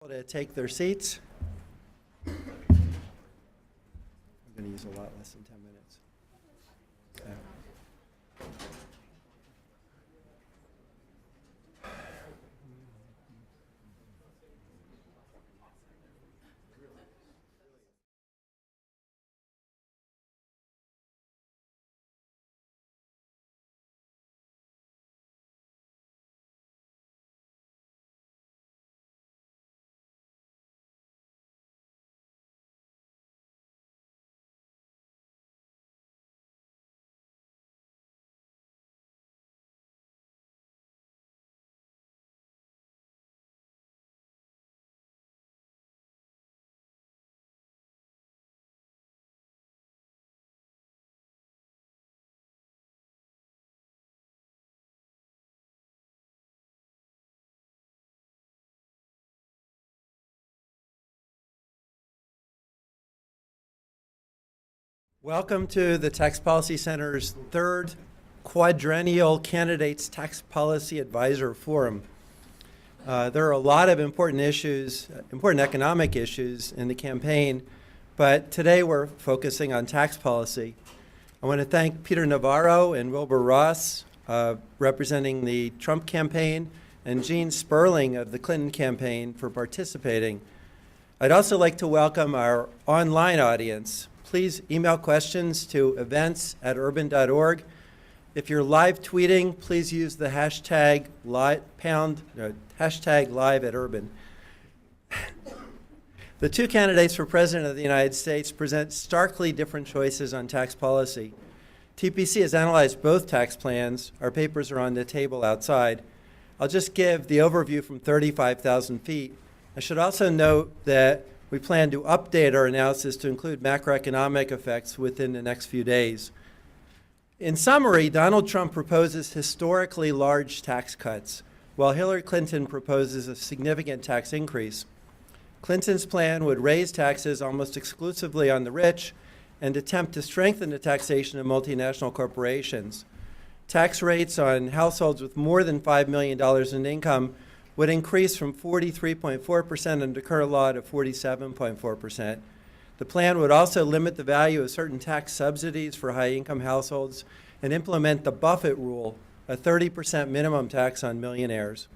To take their seats. I'm going to use a lot less than 10 minutes. Okay. Welcome to the Tax Policy Center's third quadrennial Candidates Tax Policy Advisor Forum. There are a lot of important issues, important economic issues in the campaign, but today we're focusing on tax policy. I want to thank Peter Navarro and Wilbur Ross, representing the Trump campaign, and Gene Sperling of the Clinton campaign for participating. I'd also like to welcome our online audience. Please email questions to events@urban.org. If you're live tweeting, please use the hashtag #live@urban. The two candidates for President of the United States present starkly different choices on tax policy. TPC has analyzed both tax plans. Our papers are on the table outside. I'll just give the overview from 35,000 feet. I should also note that we plan to update our analysis to include macroeconomic effects within the next few days. In summary, Donald Trump proposes historically large tax cuts, while Hillary Clinton proposes a significant tax increase. Clinton's plan would raise taxes almost exclusively on the rich and attempt to strengthen the taxation of multinational corporations. Tax rates on households with more than $5 million in income would increase from 43.4% under current law to 47.4%. The plan would also limit the value of certain tax subsidies for high-income households and implement the Buffett rule, a 30% minimum tax on millionaires.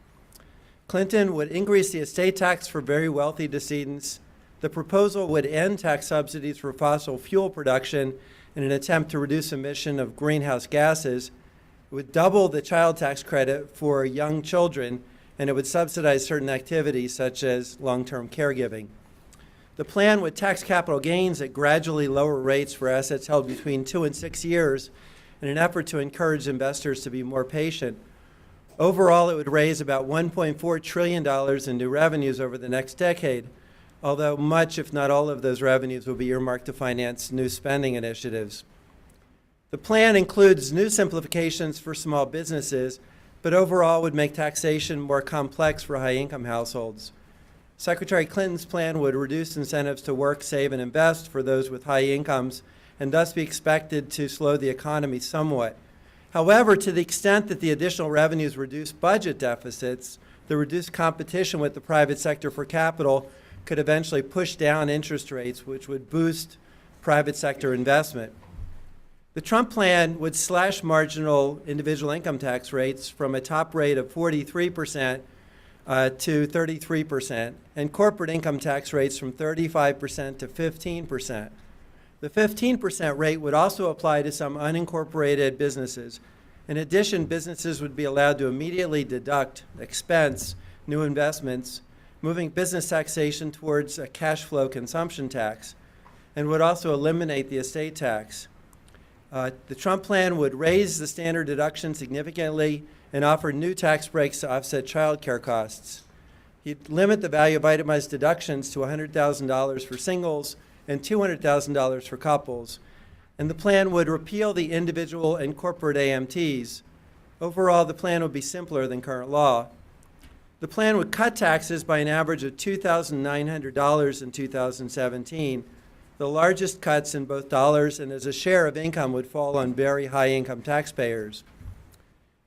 Clinton would increase the estate tax for very wealthy decedents. The proposal would end tax subsidies for fossil fuel production in an attempt to reduce emission of greenhouse gases. It would double the child tax credit for young children, and it would subsidize certain activities such as long-term caregiving. The plan would tax capital gains at gradually lower rates for assets held between 2 and 6 years in an effort to encourage investors to be more patient. Overall, it would raise about $1.4 trillion in new revenues over the next decade, although much, if not all, of those revenues will be earmarked to finance new spending initiatives. The plan includes new simplifications for small businesses, but overall would make taxation more complex for high-income households. Secretary Clinton's plan would reduce incentives to work, save, and invest for those with high incomes, and thus be expected to slow the economy somewhat. However, to the extent that the additional revenues reduce budget deficits, the reduced competition with the private sector for capital could eventually push down interest rates, which would boost private sector investment. The Trump plan would slash marginal individual income tax rates from a top rate of 43% to 33%, and corporate income tax rates from 35% to 15%. The 15% rate would also apply to some unincorporated businesses. In addition, businesses would be allowed to immediately deduct, expense, new investments, moving business taxation towards a cash flow consumption tax, and would also eliminate the estate tax. The Trump plan would raise the standard deduction significantly and offer new tax breaks to offset child care costs. He'd limit the value of itemized deductions to $100,000 for singles and $200,000 for couples. And the plan would repeal the individual and corporate AMTs. Overall, the plan would be simpler than current law. The plan would cut taxes by an average of $2,900 in 2017. The largest cuts in both dollars and as a share of income would fall on very high-income taxpayers.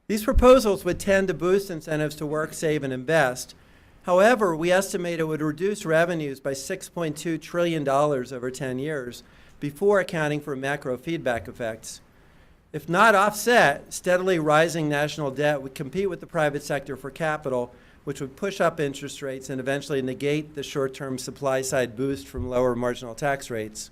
These proposals would tend to boost incentives to work, save, and invest. However, we estimate it would reduce revenues by $6.2 trillion over 10 years before accounting for macro feedback effects. If not offset, steadily rising national debt would compete with the private sector for capital, which would push up interest rates and eventually negate the short-term supply-side boost from lower marginal tax rates.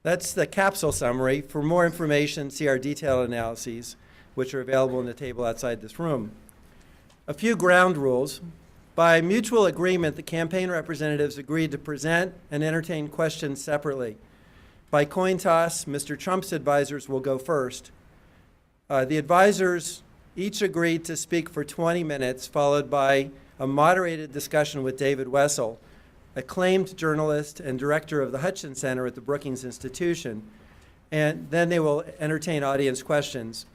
That's the capsule summary. For more information, see our detailed analyses, which are available in the table outside this room. A few ground rules. By mutual agreement, the campaign representatives agreed to present and entertain questions separately. By coin toss, Mr. Trump's advisors will go first. The advisors each agreed to speak for 20 minutes, followed by a moderated discussion with David Wessel, acclaimed journalist and director of the Hutchins Center at the Brookings Institution, and then they will entertain audience questions.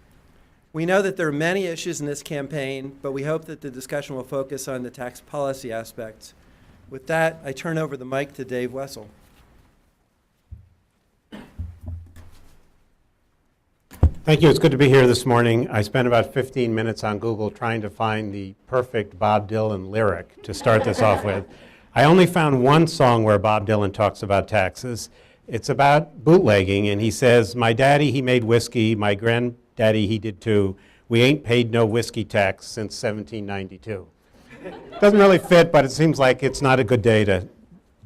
We know that there are many issues in this campaign, but we hope that the discussion will focus on the tax policy aspects. With that, I turn over the mic to Dave Wessel. Thank you. It's good to be here this morning. I spent about 15 minutes on Google trying to find the perfect Bob Dylan lyric to start this off with. I only found one song where Bob Dylan talks about taxes. It's about bootlegging, and he says, "My daddy, he made whiskey. My granddaddy, he did too. We ain't paid no whiskey tax since 1792. Doesn't really fit, but it seems like it's not a good day to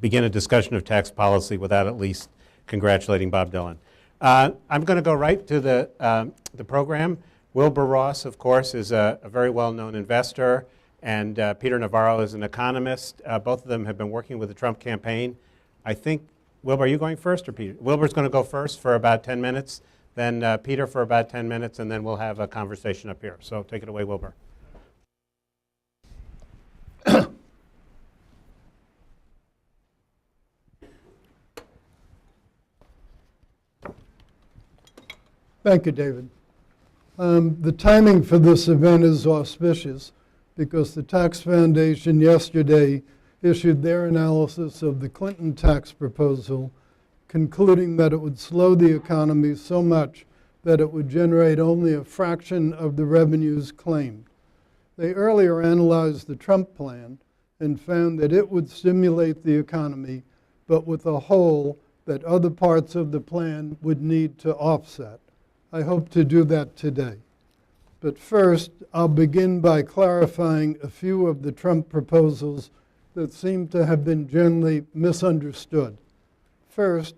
begin a discussion of tax policy without at least congratulating Bob Dylan. I'm going to go right to the program. Wilbur Ross, of course, is a very well-known investor, and Peter Navarro is an economist. Both of them have been working with the Trump campaign. I think, Wilbur, are you going first or Peter? Wilbur's going to go first for about 10 minutes, then Peter for about 10 minutes, and then we'll have a conversation up here. So take it away, Wilbur. Thank you, David. The timing for this event is auspicious because the Tax Foundation yesterday issued their analysis of the Clinton tax proposal, concluding that it would slow the economy so much that it would generate only a fraction of the revenues claimed. They earlier analyzed the Trump plan and found that it would stimulate the economy, but with a hole that other parts of the plan would need to offset. I hope to do that today. But first, I'll begin by clarifying a few of the Trump proposals that seem to have been generally misunderstood. First,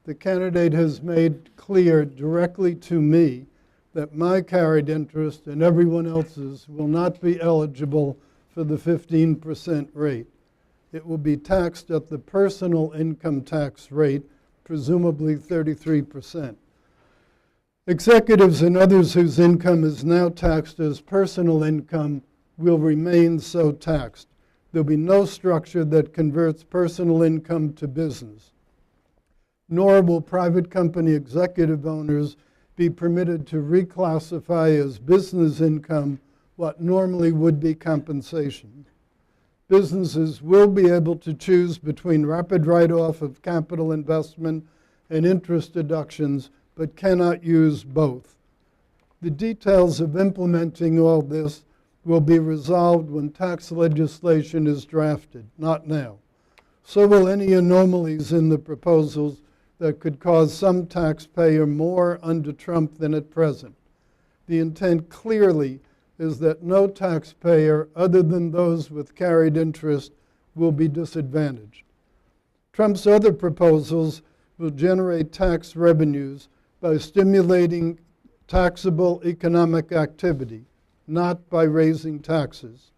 the candidate has made clear directly to me that my carried interest and everyone else's will not be eligible for the 15% rate. It will be taxed at the personal income tax rate, presumably 33%. Executives and others whose income is now taxed as personal income will remain so taxed. There'll be no structure that converts personal income to business. Nor will private company executive owners be permitted to reclassify as business income what normally would be compensation. Businesses will be able to choose between rapid write-off of capital investment and interest deductions, but cannot use both. The details of implementing all this will be resolved when tax legislation is drafted, not now. So will any anomalies in the proposals that could cause some taxpayer more under Trump than at present. The intent clearly is that no taxpayer other than those with carried interest will be disadvantaged. Trump's other proposals will generate tax revenues by stimulating taxable economic activity, not by raising taxes.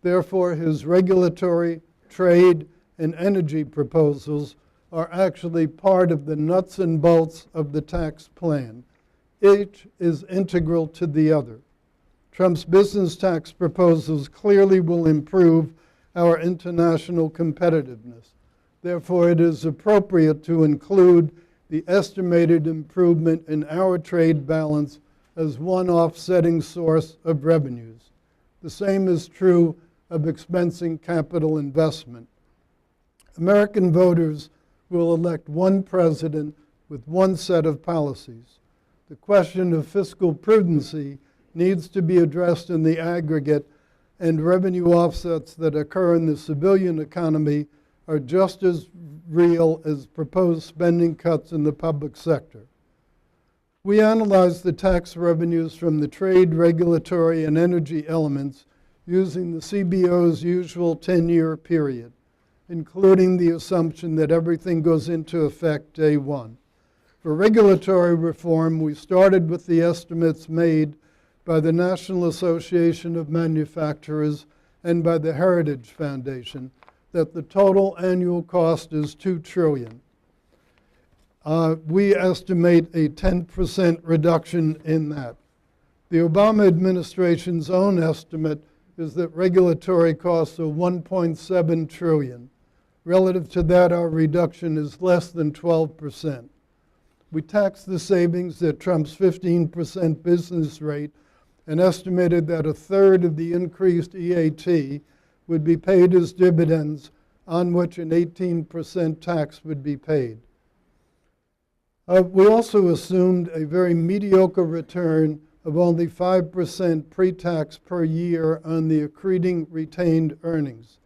Therefore, his regulatory, trade, and energy proposals are actually part of the nuts and bolts of the tax plan. Each is integral to the other. Trump's business tax proposals clearly will improve our international competitiveness. Therefore, it is appropriate to include the estimated improvement in our trade balance as one offsetting source of revenues. The same is true of expensing capital investment. American voters will elect one president with one set of policies. The question of fiscal prudency needs to be addressed in the aggregate and revenue offsets that occur in the civilian economy are just as real as proposed spending cuts in the public sector. We analyzed the tax revenues from the trade, regulatory, and energy elements using the CBO's usual 10-year period, including the assumption that everything goes into effect day one. For regulatory reform, we started with the estimates made by the National Association of Manufacturers and by the Heritage Foundation that the total annual cost is $2 trillion. We estimate a 10% reduction in that. The Obama administration's own estimate is that regulatory costs are $1.7 trillion. Relative to that, our reduction is less than 12%. We taxed the savings at Trump's 15% business rate and estimated that a third of the increased EAT would be paid as dividends, on which an 18% tax would be paid. We also assumed a very mediocre return of only 5% pre-tax per year on the accreting retained earnings.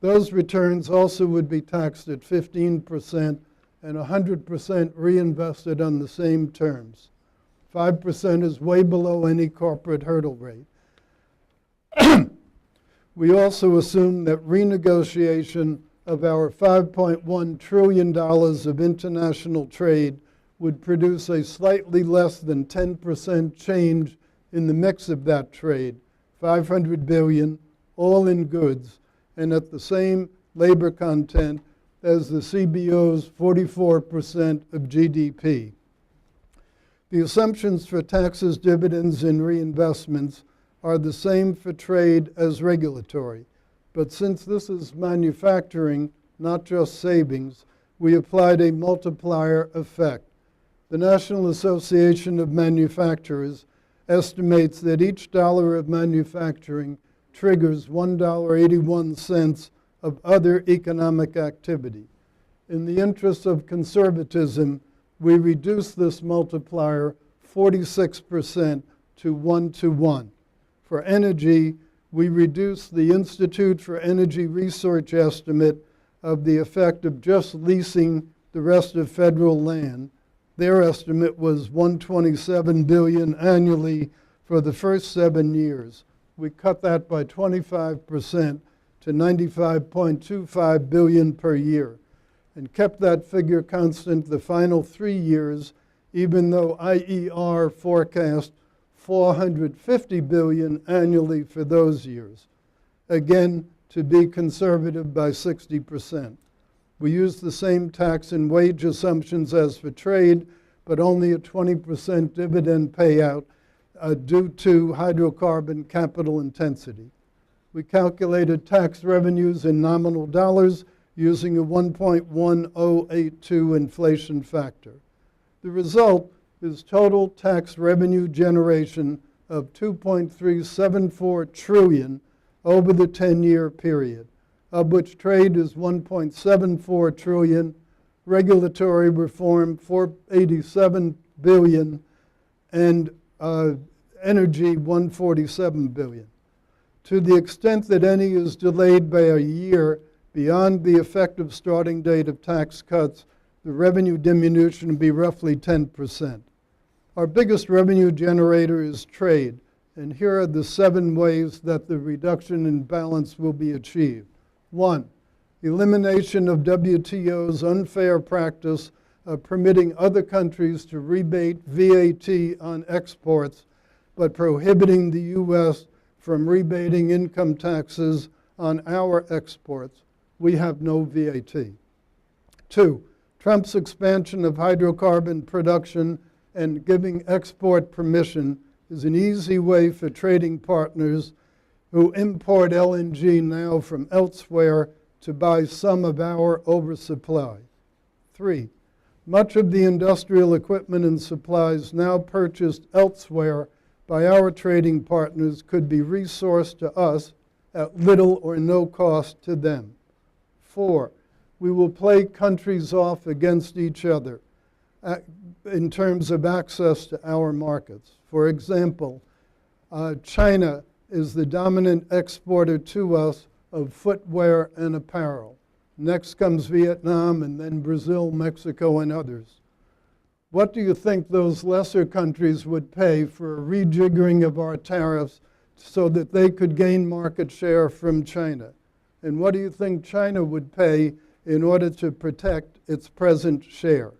Those returns also would be taxed at 15% and 100% reinvested on the same terms. 5% is way below any corporate hurdle rate. We also assume that renegotiation of our $5.1 trillion of international trade would produce a slightly less than 10% change in the mix of that trade, $500 billion, all in goods, and at the same labor content as the CBO's 44% of GDP. The assumptions for taxes, dividends, and reinvestments are the same for trade as regulatory. But since this is manufacturing, not just savings, we applied a multiplier effect. The National Association of Manufacturers estimates that each dollar of manufacturing triggers $1.81 of other economic activity. In the interest of conservatism, we reduce this multiplier 46% to 1-to-1. For energy, we reduce the Institute for Energy Research estimate of the effect of just leasing the rest of federal land. Their estimate was $127 billion annually for the first 7 years. We cut that by 25% to $95.25 billion per year, and kept that figure constant the final 3 years, even though IER forecast $450 billion annually for those years. Again, to be conservative by 60%. We used the same tax and wage assumptions as for trade, but only a 20% dividend payout due to hydrocarbon capital intensity. We calculated tax revenues in nominal dollars using a 1.1082 inflation factor. The result is total tax revenue generation of $2.374 trillion over the 10-year period, of which trade is $1.74 trillion, regulatory reform $487 billion, and energy $147 billion. To the extent that any is delayed by a year beyond the effective starting date of tax cuts, the revenue diminution would be roughly 10%. Our biggest revenue generator is trade, and here are the 7 ways that the reduction in balance will be achieved. 1, elimination of WTO's unfair practice of permitting other countries to rebate VAT on exports, but prohibiting the U.S. from rebating income taxes on our exports. We have no VAT. 2, Trump's expansion of hydrocarbon production and giving export permission is an easy way for trading partners who import LNG now from elsewhere to buy some of our oversupply. 3, much of the industrial equipment and supplies now purchased elsewhere by our trading partners could be resourced to us at little or no cost to them. 4, we will play countries off against each other in terms of access to our markets. For example, China is the dominant exporter to us of footwear and apparel. Next comes Vietnam, and then Brazil, Mexico, and others. What do you think those lesser countries would pay for a rejiggering of our tariffs so that they could gain market share from China? And what do you think China would pay in order to protect its present share?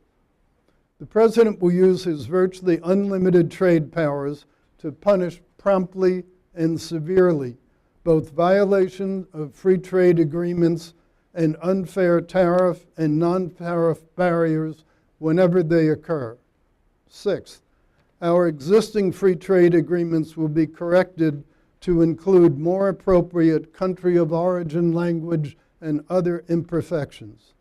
The president will use his virtually unlimited trade powers to punish promptly and severely both violation of free trade agreements and unfair tariff and non-tariff barriers whenever they occur. Sixth, our existing free trade agreements will be corrected to include more appropriate country of origin language and other imperfections.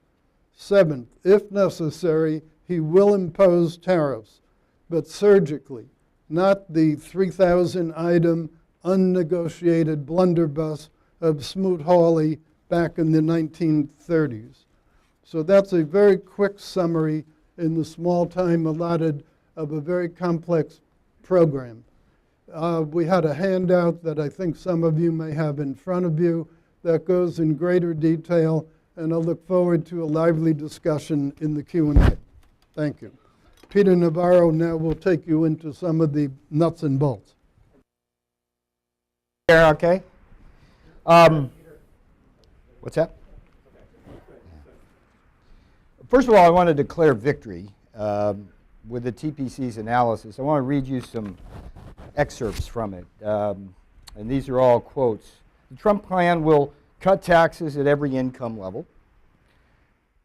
Seventh, if necessary, he will impose tariffs, but surgically, not the 3,000-item unnegotiated blunderbuss of Smoot-Hawley back in the 1930s. So that's a very quick summary in the small time allotted of a very complex program. We had a handout that I think some of you may have in front of you that goes in greater detail, and I look forward to a lively discussion in the Q&A. Thank you. Peter Navarro now will take you into some of the nuts and bolts. Okay. What's that? First of all, I want to declare victory with the TPC's analysis. I want to read you some excerpts from it, and these are all quotes. The Trump plan will cut taxes at every income level,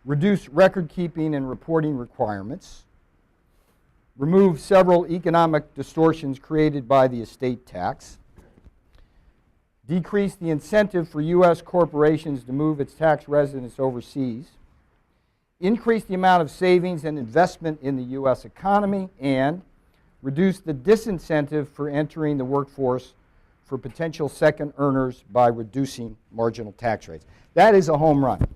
reduce record-keeping and reporting requirements, remove several economic distortions created by the estate tax, decrease the incentive for U.S. corporations to move its tax residents overseas, increase the amount of savings and investment in the U.S. economy, and reduce the disincentive for entering the workforce for potential second earners by reducing marginal tax rates. That is a home run.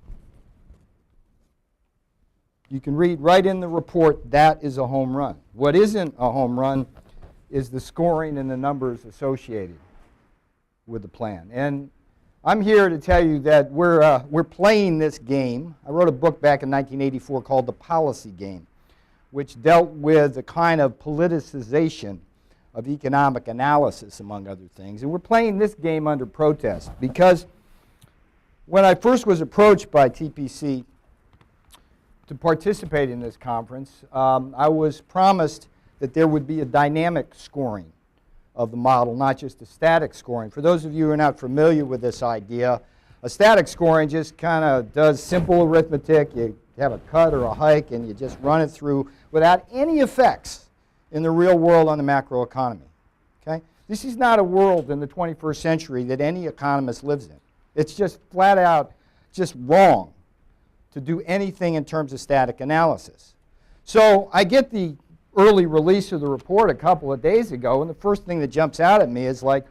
You can read right in the report, that is a home run. What isn't a home run is the scoring and the numbers associated with the plan. And I'm here to tell you that we're playing this game. I wrote a book back in 1984 called The Policy Game, which dealt with the kind of politicization of economic analysis, among other things. And we're playing this game under protest because when I first was approached by TPC to participate in this conference, I was promised that there would be a dynamic scoring of the model, not just a static scoring. For those of you who are not familiar with this idea, a static scoring just kind of does simple arithmetic. You have a cut or a hike, and you just run it through without any effects in the real world on the macroeconomy. Okay? This is not a world in the 21st century that any economist lives in. It's just flat out just wrong to do anything in terms of static analysis. So I get the early release of the report a couple of days ago, and the first thing that jumps out at me is like,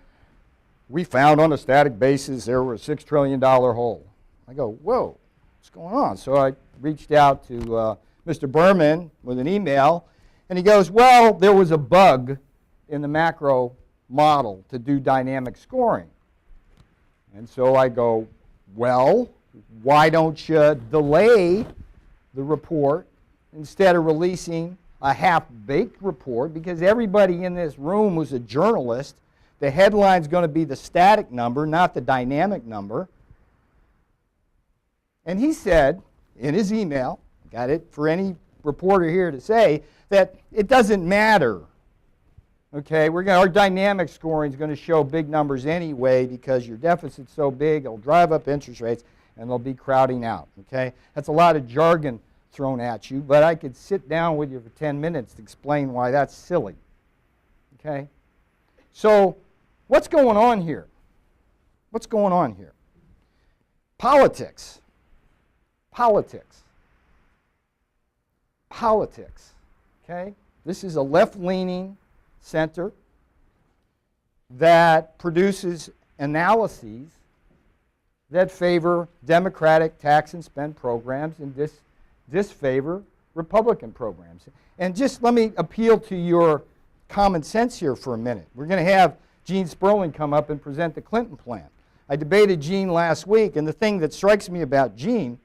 we found on a static basis there were a $6 trillion hole. I go, whoa, what's going on? So I reached out to Mr. Berman with an email, and he goes, well, there was a bug in the macro model to do dynamic scoring. And so I go, well, why don't you delay the report instead of releasing a half-baked report? Because everybody in this room who's a journalist, the headline's going to be the static number, not the dynamic number. And he said in his email, got it for any reporter here to say, that it doesn't matter. Okay, our dynamic scoring is going to show big numbers anyway because your deficit's so big, it'll drive up interest rates and they'll be crowding out. Okay, that's a lot of jargon thrown at you, but I could sit down with you for 10 minutes to explain why that's silly. Okay, so what's going on here? What's going on here? Politics. Politics. Politics. Okay, this is a left-leaning center that produces analyses that favor Democratic tax and spend programs and disfavor Republican programs. And just let me appeal to your common sense here for a minute. We're going to have Gene Sperling come up and present the Clinton plan. I debated Gene last week, and the thing that strikes me about Gene,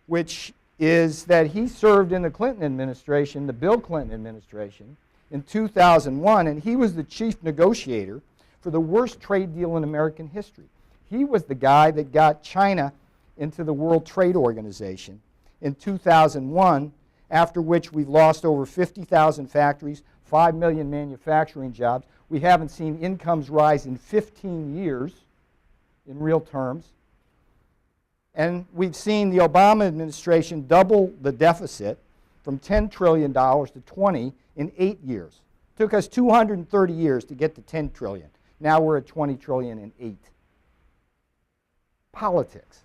which is that he served in the Clinton administration, the Bill Clinton administration, in 2001, and he was the chief negotiator for the worst trade deal in American history. He was the guy that got China into the World Trade Organization in 2001, after which we've lost over 50,000 factories, 5 million manufacturing jobs. We haven't seen incomes rise in 15 years in real terms. And we've seen the Obama administration double the deficit from $10 trillion to 20 in 8 years. It took us 230 years to get to 10 trillion. Now we're at 20 trillion in 8. Politics.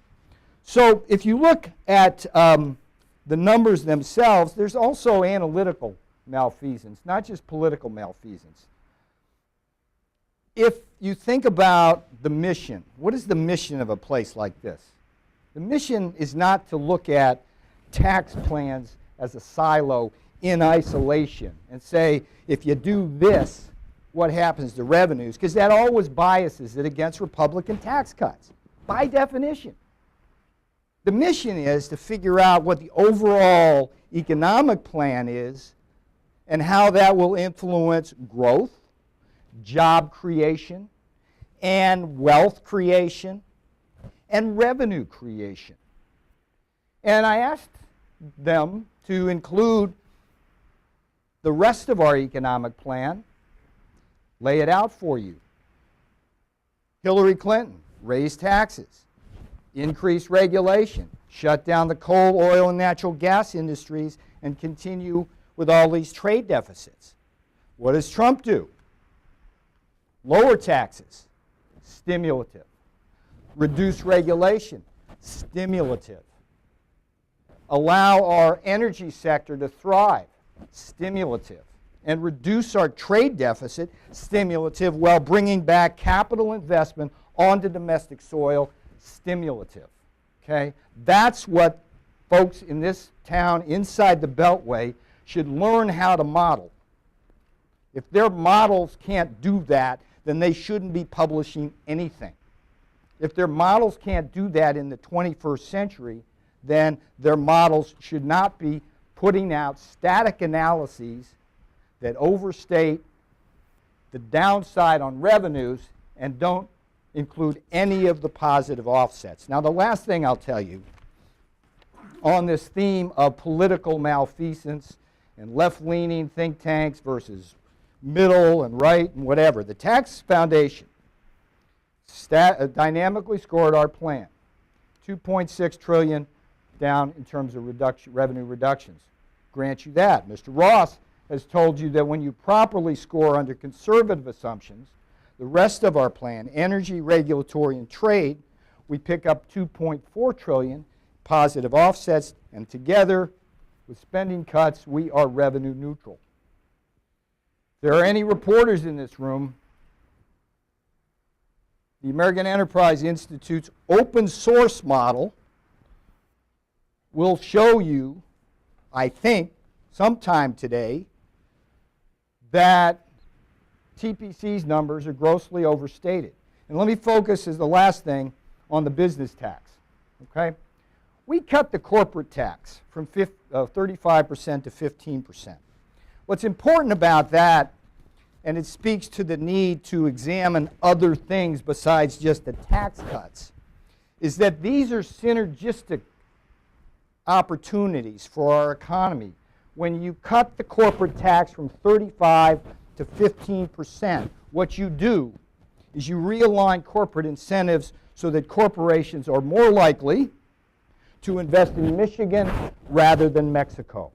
So if you look at the numbers themselves, there's also analytical malfeasance, not just political malfeasance. If you think about the mission, what is the mission of a place like this? The mission is not to look at tax plans as a silo in isolation and say, if you do this, what happens to revenues? Because that always biases it against Republican tax cuts, by definition. The mission is to figure out what the overall economic plan is and how that will influence growth, job creation, and wealth creation, and revenue creation. And I asked them to include the rest of our economic plan, lay it out for you. Hillary Clinton raised taxes, increase regulation, shut down the coal, oil, and natural gas industries, and continue with all these trade deficits. What does Trump do? Lower taxes, stimulative. Reduce regulation, stimulative. Allow our energy sector to thrive, stimulative. And reduce our trade deficit, stimulative, while bringing back capital investment onto domestic soil, stimulative. Okay? That's what folks in this town inside the Beltway should learn how to model. If their models can't do that, then they shouldn't be publishing anything. If their models can't do that in the 21st century, then their models should not be putting out static analyses that overstate the downside on revenues and don't include any of the positive offsets. Now, the last thing I'll tell you on this theme of political malfeasance and left-leaning think tanks versus middle and right and whatever, the Tax Foundation dynamically scored our plan. 2.6 trillion down in terms of revenue reductions. Grant you that. Mr. Ross has told you that when you properly score under conservative assumptions, the rest of our plan, energy, regulatory, and trade, we pick up 2.4 trillion positive offsets, and together with spending cuts, we are revenue neutral. If there are any reporters in this room, the American Enterprise Institute's open source model will show you, I think, sometime today, that TPC's numbers are grossly overstated. And let me focus as the last thing on the business tax. Okay? We cut the corporate tax from 35% to 15%. What's important about that, and it speaks to the need to examine other things besides just the tax cuts, is that these are synergistic opportunities for our economy. When you cut the corporate tax from 35 to 15%, what you do is you realign corporate incentives so that corporations are more likely to invest in Michigan rather than Mexico.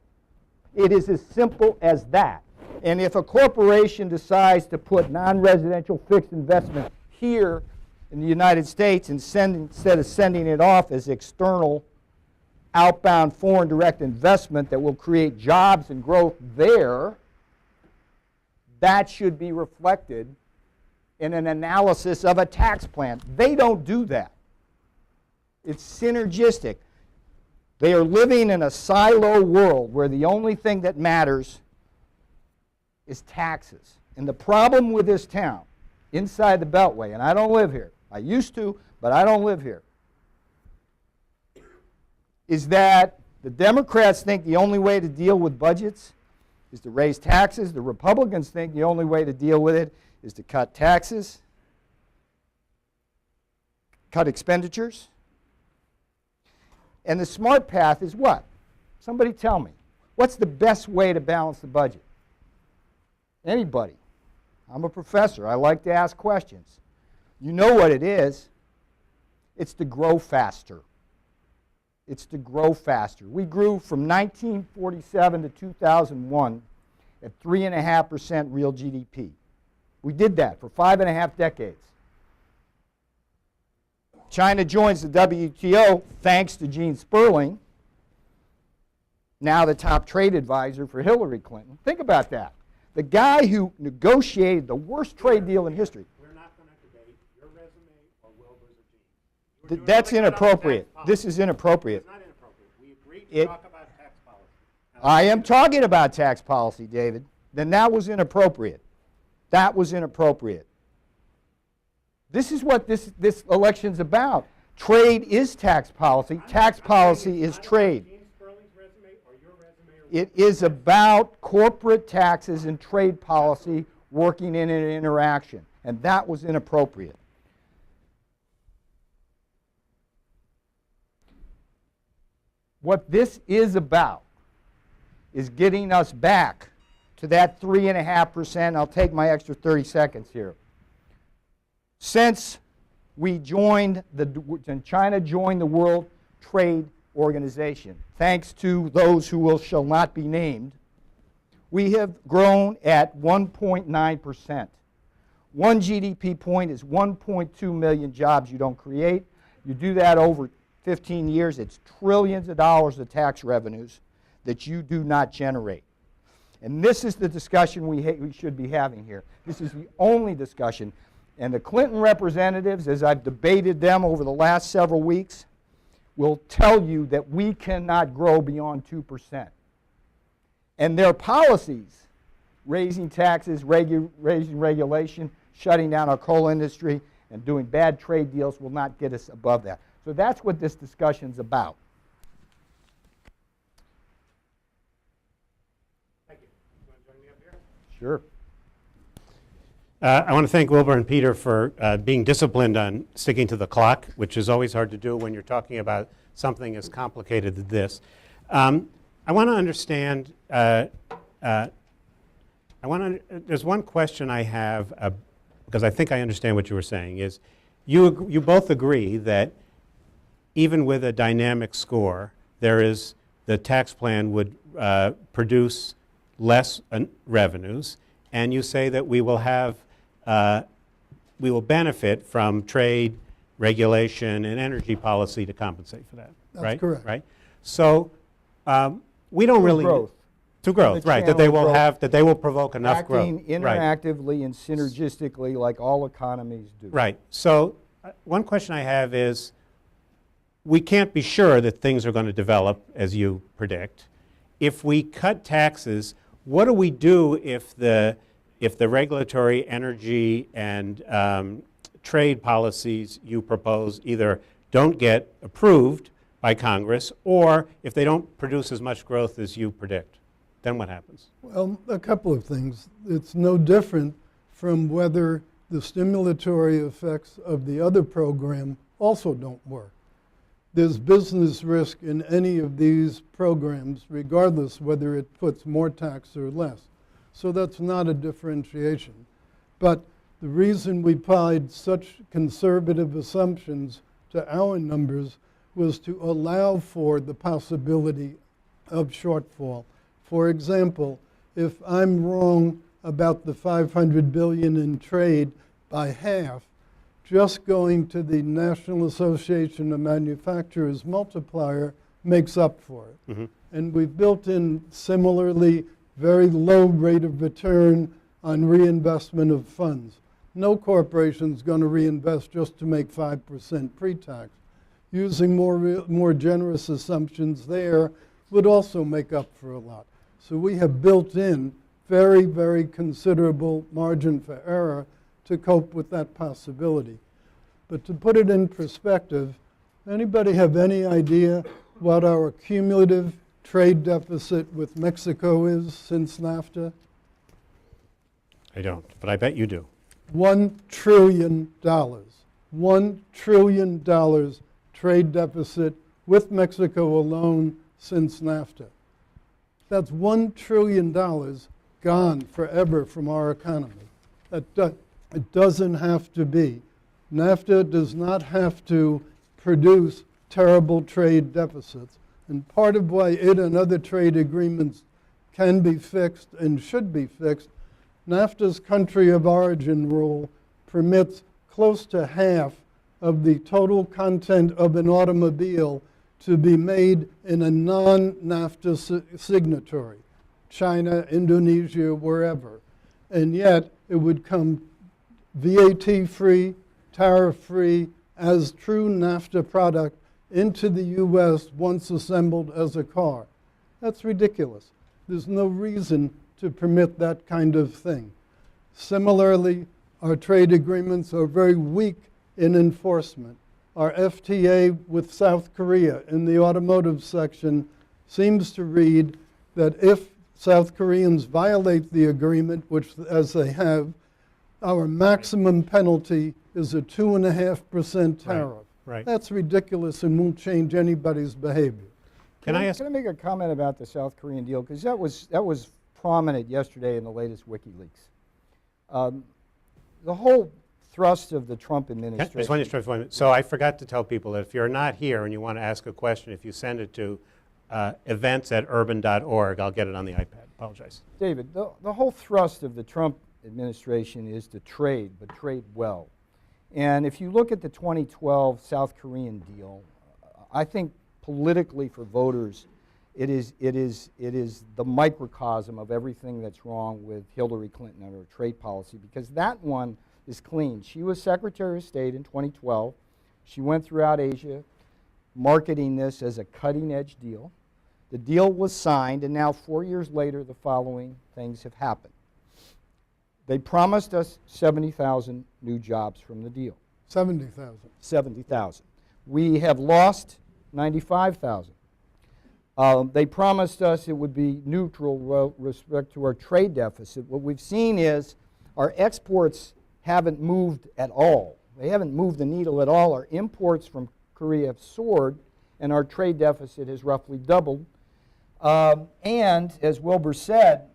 It is as simple as that. And if a corporation decides to put non-residential fixed investment here in the United States and instead of sending it off as external outbound foreign direct investment that will create jobs and growth there, that should be reflected in an analysis of a tax plan. They don't do that. It's synergistic. They are living in a silo world where the only thing that matters is taxes. And the problem with this town inside the Beltway, and I don't live here. I used to, but I don't live here, is that the Democrats think the only way to deal with budgets is to raise taxes. The Republicans think the only way to deal with it is to cut taxes, cut expenditures. And the smart path is what? Somebody tell me. What's the best way to balance the budget? Anybody. I'm a professor. I like to ask questions. You know what it is. It's to grow faster. It's to grow faster. We grew from 1947 to 2001 at 3.5% real GDP. We did that for 5.5 decades. China joins the WTO thanks to Gene Sperling, now the top trade advisor for Hillary Clinton. Think about that. The guy who negotiated the worst trade deal in history. We're not going to debate your resume or Wilbur's or Gene's. That's inappropriate. This is inappropriate. It's not inappropriate. We agreed to talk about tax policy. I am talking about tax policy, David. Then that was inappropriate. That was inappropriate. This is what this election's about. Trade is tax policy. Tax policy is trade. It is about corporate taxes and trade policy working in an interaction. And that was inappropriate. What this is about is getting us back to that 3.5%. I'll take my extra 30 seconds here. Since we joined China joined the World Trade Organization, thanks to those who shall not be named, we have grown at 1.9%. One GDP point is 1.2 million jobs you don't create. You do that over 15 years, it's trillions of dollars of tax revenues that you do not generate. And this is the discussion we should be having here. This is the only discussion. And the Clinton representatives, as I've debated them over the last several weeks, will tell you that we cannot grow beyond 2%. And their policies, raising taxes, raising regulation, shutting down our coal industry, and doing bad trade deals will not get us above that. So that's what this discussion's about. Thank you. You want to join me up here? Sure. I want to thank Wilbur and Peter for being disciplined on sticking to the clock, which is always hard to do when you're talking about something as complicated as this. I want to understand, there's one question I have, because I think I understand what you were saying, is you both agree that even with a dynamic score, the tax plan would produce less revenues, and you say that we will benefit from trade, regulation, and energy policy to compensate for that. That's right? correct. Right. So we don't really Growth. to growth, The right? That they channel will growth. that they will provoke enough growth. Acting interactively and synergistically like all economies do. Right. So one question I have is, we can't be sure that things are going to develop as you predict. If we cut taxes, what do we do if the regulatory, energy, and trade policies you propose either don't get approved by Congress, or if they don't produce as much growth as you predict? Then what happens? Well, a couple of things. It's no different from whether the stimulatory effects of the other program also don't work. There's business risk in any of these programs, regardless whether it puts more tax or less. So that's not a differentiation. But the reason we applied such conservative assumptions to our numbers was to allow for the possibility of shortfall. For example, if I'm wrong about the $500 billion in trade by half, just going to the National Association of Manufacturers multiplier makes up for it. Mm-hmm. And we've built in similarly very low rate of return on reinvestment of funds. No corporation's going to reinvest just to make 5% pre-tax. Using more generous assumptions there would also make up for a lot. So we have built in very, very considerable margin for error to cope with that possibility. But to put it in perspective, anybody have any idea what our cumulative trade deficit with Mexico is since NAFTA? I don't, but I bet you do. $1 trillion. $1 trillion trade deficit with Mexico alone since NAFTA. That's $1 trillion gone forever from our economy. It doesn't have to be. NAFTA does not have to produce terrible trade deficits. And part of why it and other trade agreements can be fixed and should be fixed, NAFTA's country of origin rule permits close to half of the total content of an automobile to be made in a non-NAFTA signatory, China, Indonesia, wherever. And yet it would come VAT-free, tariff-free, as true NAFTA product into the US once assembled as a car. That's ridiculous. There's no reason to permit that kind of thing. Similarly, our trade agreements are very weak in enforcement. Our FTA with South Korea in the automotive section seems to read that if South Koreans violate the agreement, which as they have, our maximum penalty is a 2.5% tariff. Right. That's ridiculous and won't change anybody's behavior. Can I ask? Can I make a comment about the South Korean deal? Because that was prominent yesterday in the latest WikiLeaks. The whole thrust of the Trump administration. I just want to interrupt for 1 minute. So I forgot to tell people that if you're not here and you want to ask a question, if you send it to events@urban.org, I'll get it on the iPad. Apologize. David, the whole thrust of the Trump administration is to trade, but trade well. And if you look at the 2012 South Korean deal, I think politically for voters, it is the microcosm of everything that's wrong with Hillary Clinton and her trade policy, because that one is clean. She was Secretary of State in 2012. She went throughout Asia marketing this as a cutting-edge deal. The deal was signed, and now 4 years later, the following things have happened. They promised us 70,000 new jobs from the deal. 70,000. 70,000. We have lost 95,000. They promised us it would be neutral with respect to our trade deficit. What we've seen is our exports haven't moved at all. They haven't moved the needle at all. Our imports from Korea have soared, and our trade deficit has roughly doubled. And as Wilbur said,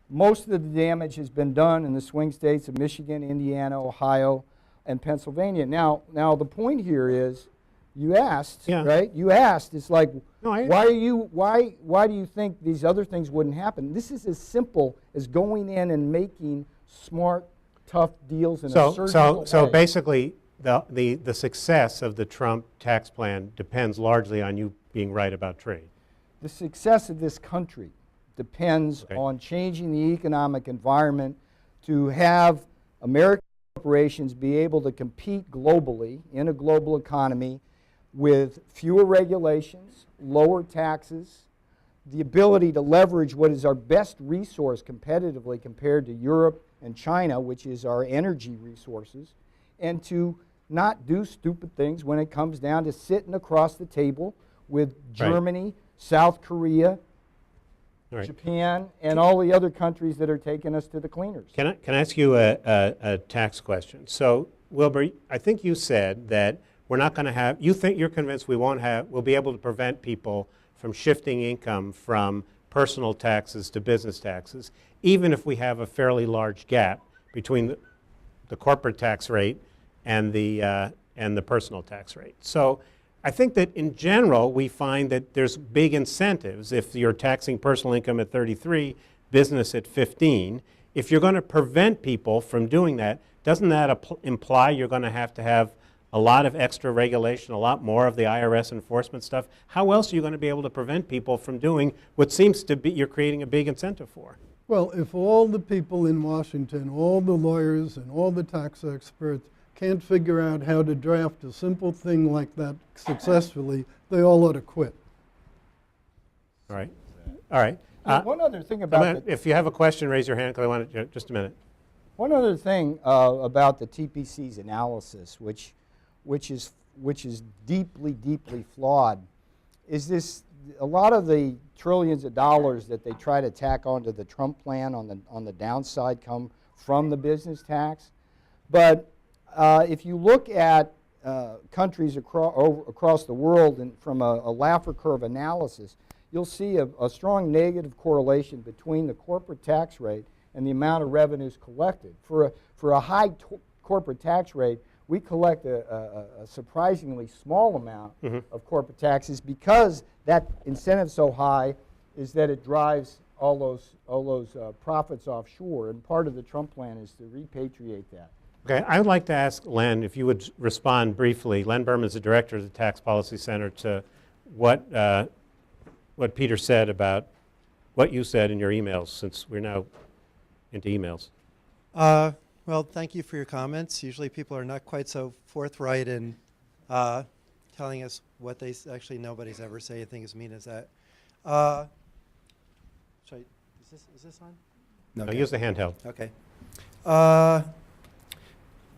most of the damage has been done in the swing states of Michigan, Indiana, Ohio, and Pennsylvania. Now the point here is, you asked, right? You asked. It's like, why do you think these other things wouldn't happen? This is as simple as going in and making smart, tough deals in a surgical way. So basically, the success of the Trump tax plan depends largely on you being right about trade. The success of this country depends on changing the economic environment to have American corporations be able to compete globally in a global economy with fewer regulations, lower taxes, the ability to leverage what is our best resource competitively compared to Europe and China, which is our energy resources, and to not do stupid things when it comes down to sitting across the table with Germany, South Korea, Japan, and all the other countries that are taking us to the cleaners. Can I ask you a tax question? So, Wilbur, I think you said that we're not going to have, you're convinced we'll be able to prevent people from shifting income from personal taxes to business taxes, even if we have a fairly large gap between the corporate tax rate and the personal tax rate. So I think that in general, we find that there's big incentives. If you're taxing personal income at 33, business at 15, if you're going to prevent people from doing that, doesn't that imply you're going to have a lot of extra regulation, a lot more of the IRS enforcement stuff? How else are you going to be able to prevent people from doing what seems to be you're creating a big incentive for? Well, if all the people in Washington, all the lawyers and all the tax experts can't figure out how to draft a simple thing like that successfully, they all ought to quit. All right. All right. One other thing about if you have a question, raise your hand, because I want to, just a minute. One other thing about the TPC's analysis, which is deeply, deeply flawed, is this: a lot of the trillions of dollars that they try to tack onto the Trump plan on the downside come from the business tax. But if you look at countries across the world and from a Laffer curve analysis, you'll see a strong negative correlation between the corporate tax rate and the amount of revenues collected. For a high corporate tax rate, we collect a surprisingly small amount of corporate taxes because that incentive so high is that it drives all those profits offshore. And part of the Trump plan is to repatriate that. Okay, I would like to ask Len if you would respond briefly. Len Berman is the director of the Tax Policy Center, to what Peter said about what you said in your emails, since we're now into emails. Well, thank you for your comments. Usually people are not quite so forthright in telling us what they actually, nobody's ever say anything as mean as that. Is this on? No, use the handheld. Okay.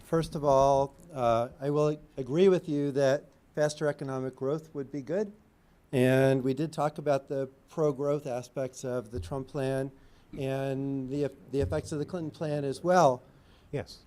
First of all, I will agree with you that faster economic growth would be good. And we did talk about the pro-growth aspects of the Trump plan and the effects of the Clinton plan as well. Yes.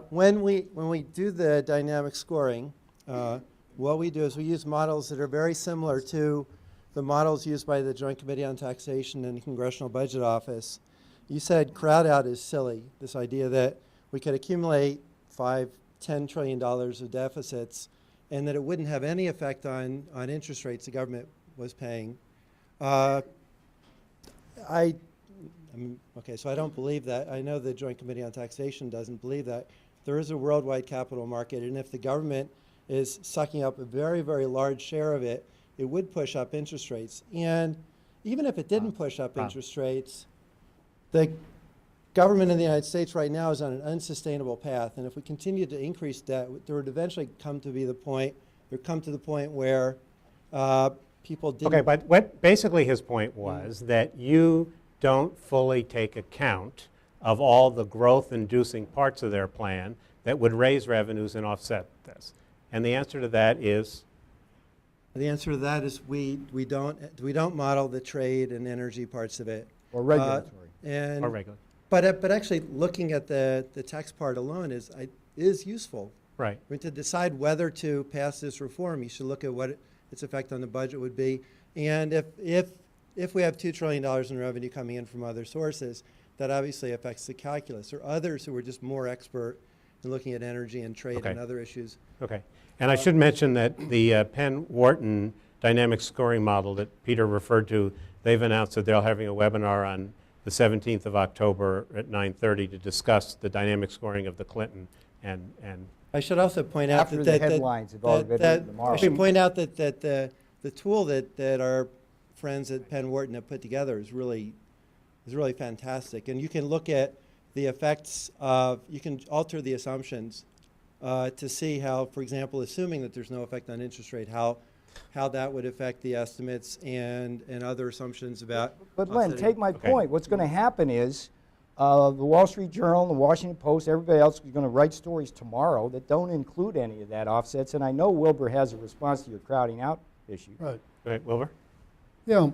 When we do the dynamic scoring, what we do is we use models that are very similar to the models used by the Joint Committee on Taxation and the Congressional Budget Office. You said crowd out is silly, this idea that we could accumulate $5–10 trillion of deficits and that it wouldn't have any effect on interest rates the government was paying. Okay, so I don't believe that. I know the Joint Committee on Taxation doesn't believe that. There is a worldwide capital market, and if the government is sucking up a very, very large share of it, it would push up interest rates. And even if it didn't push up interest rates, the government in the United States right now is on an unsustainable path. And if we continue to increase debt, there would eventually come to the point where people didn't. Okay, but what basically his point was that you don't fully take account of all the growth-inducing parts of their plan that would raise revenues and offset this. And the answer to that is? The answer to that is we don't model the trade and energy parts of it. Or regulatory. Or regular. But actually looking at the tax part alone is useful. Right. I mean, to decide whether to pass this reform, you should look at what its effect on the budget would be. And if we have $2 trillion in revenue coming in from other sources, that obviously affects the calculus. Or others who are just more expert in looking at energy and trade and other issues. Okay. And I should mention that the Penn-Wharton dynamic scoring model that Peter referred to, they've announced that they're having a webinar on the 17th of October at 9:30 to discuss the dynamic scoring of the Clinton and I should also point out After the headlines have already been written tomorrow. I should point out that the tool that our friends at Penn-Wharton have put together is really fantastic. And you can look at the effects of, you can alter the assumptions to see how, for example, assuming that there's no effect on interest rate, how that would affect the estimates and other assumptions about. But Len, take my point. What's going to happen is the Wall Street Journal, the Washington Post, everybody else is going to write stories tomorrow that don't include any of that offsets. And I know Wilbur has a response to your crowding out issue. Right. Right, Wilbur? Yeah.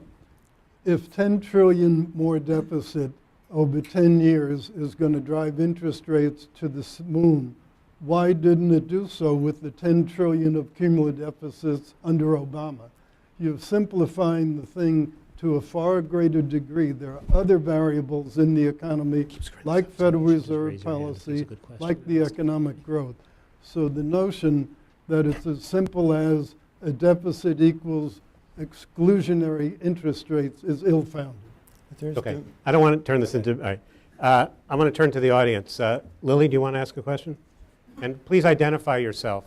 If 10 trillion more deficit over 10 years is going to drive interest rates to the moon, why didn't it do so with the 10 trillion of cumulative deficits under Obama? You're simplifying the thing to a far greater degree. There are other variables in the economy, like Federal Reserve policy, like the economic growth. So the notion that it's as simple as a deficit equals exclusionary interest rates is ill-founded. Okay. I don't want to turn this into, all right. I'm going to turn to the audience. Lily, do you want to ask a question? And please identify yourself.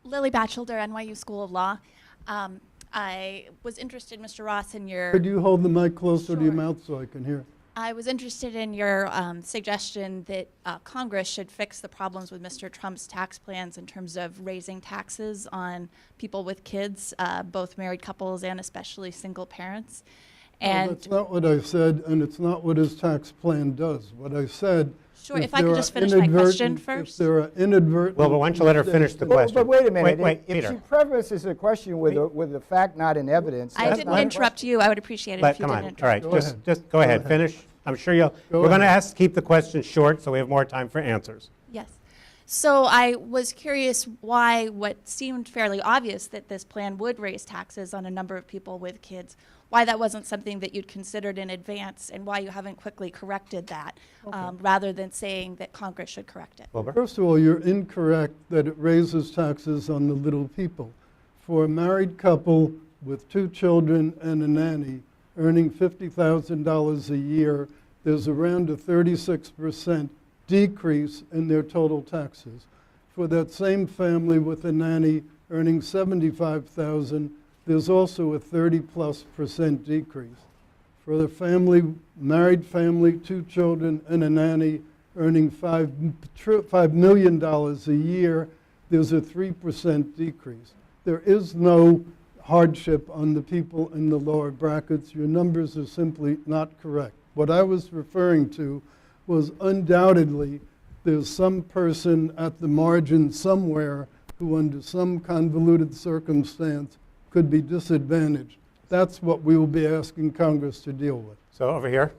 Lily Batchelder, NYU School of Law. I was interested, Mr. Ross, in your... Could you hold the mic closer to your Sure. mouth so I can hear? I was interested in your suggestion that Congress should fix the problems with Mr. Trump's tax plans in terms of raising taxes on people with kids, both married couples and especially single parents. No, that's not what I said, and it's not what his tax plan does. What I said Sure, if I could just finish my question first. If there are inadvertent... Well, but why don't you let her finish the question? But wait a minute. Wait, If Peter. she prefaces a question with a fact not in evidence... I that's didn't not a interrupt you. I would appreciate it if you Come didn't on, all interrupt. right, just go ahead, finish. I'm sure we're going to ahead. ask to keep the questions short so we have more time for answers. Yes. So I was curious why what seemed fairly obvious that this plan would raise taxes on a number of people with kids, why that wasn't something that you'd considered in advance and why you haven't quickly corrected that rather than saying that Congress should correct it. Wilbur? First of all, you're incorrect that it raises taxes on the little people. For a married couple with 2 children and a nanny earning $50,000 a year, there's around a 36% decrease in their total taxes. For that same family with a nanny earning $75,000, there's also a 30+% decrease. For the family, married family, 2 children and a nanny earning $5 million a year, there's a 3% decrease. There is no hardship on the people in the lower brackets. Your numbers are simply not correct. What I was referring to was undoubtedly there's some person at the margin somewhere who under some convoluted circumstance could be disadvantaged. That's what we will be asking Congress to deal with. So over here.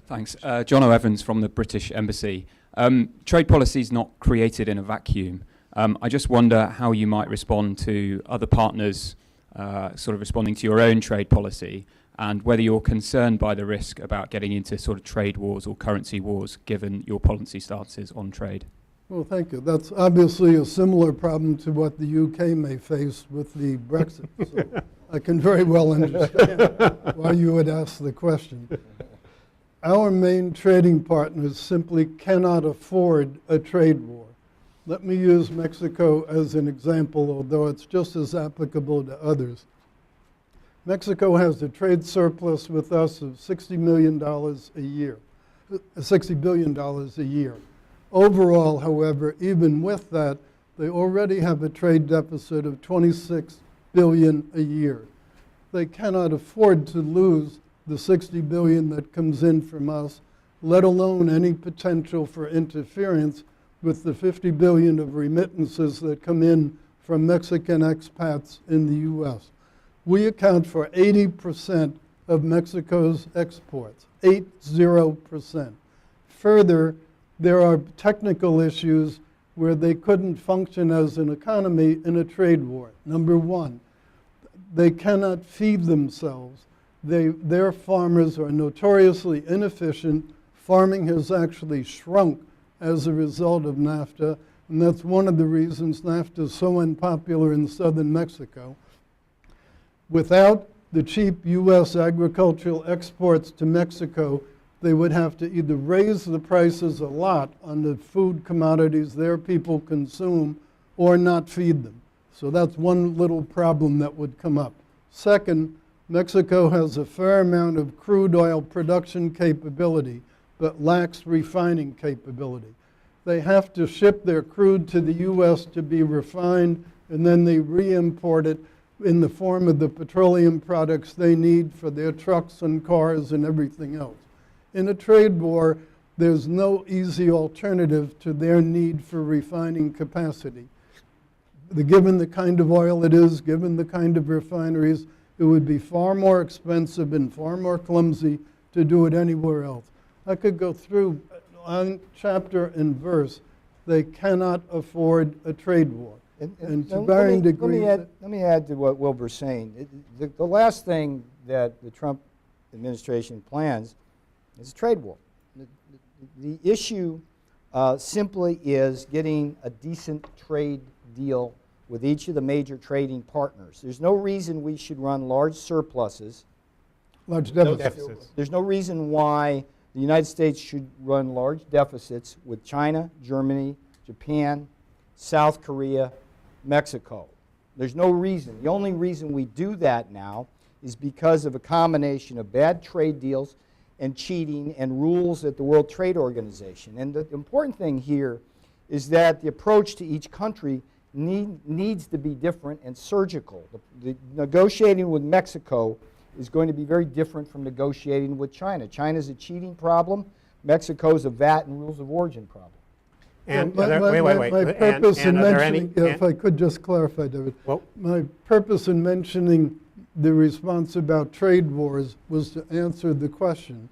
Thanks. John O. Evans from the British Embassy. Trade policy is not created in a vacuum. I just wonder how you might respond to other partners sort of responding to your own trade policy, and whether you're concerned by the risk about getting into sort of trade wars or currency wars given your policy stances on trade. Well, thank you. That's obviously a similar problem to what the UK may face with the Brexit. So I can very well understand why you would ask the question. Our main trading partners simply cannot afford a trade war. Let me use Mexico as an example, although it's just as applicable to others. Mexico has a trade surplus with us of $60 million a year, $60 billion a year. Overall, however, even with that, they already have a trade deficit of $26 billion a year. They cannot afford to lose the $60 billion that comes in from us, let alone any potential for interference with the $50 billion of remittances that come in from Mexican expats in the U.S. We account for 80% of Mexico's exports, 80%. Further, there are technical issues where they couldn't function as an economy in a trade war. Number one, they cannot feed themselves. Their farmers are notoriously inefficient. Farming has actually shrunk as a result of NAFTA, and that's one of the reasons NAFTA is so unpopular in southern Mexico. Without the cheap U.S. agricultural exports to Mexico, they would have to either raise the prices a lot on the food commodities their people consume or not feed them. So that's one little problem that would come up. Second, Mexico has a fair amount of crude oil production capability, but lacks refining capability. They have to ship their crude to the U.S. to be refined, and then they re-import it in the form of the petroleum products they need for their trucks and cars and everything else. In a trade war, there's no easy alternative to their need for refining capacity. Given the kind of oil it is, given the kind of refineries, it would be far more expensive and far more clumsy to do it anywhere else. I could go through on chapter and verse. They cannot afford a trade war. And to varying degrees... Let me add to what Wilbur's saying. The last thing that the Trump administration plans is a trade war. The issue simply is getting a decent trade deal with each of the major trading partners. There's no reason we should run large surpluses. Large No deficits. deficits. There's no reason why the United States should run large deficits with China, Germany, Japan, South Korea, Mexico. There's no reason. The only reason we do that now is because of a combination of bad trade deals and cheating and rules at the World Trade Organization. And the important thing here is that the approach to each country needs to be different and surgical. The negotiating with Mexico is going to be very different from negotiating with China. China's a cheating problem. Mexico's a VAT and rules of origin problem. And My purpose in mentioning, if I could just clarify, David, Well, my purpose in mentioning the response about trade wars was to answer the question.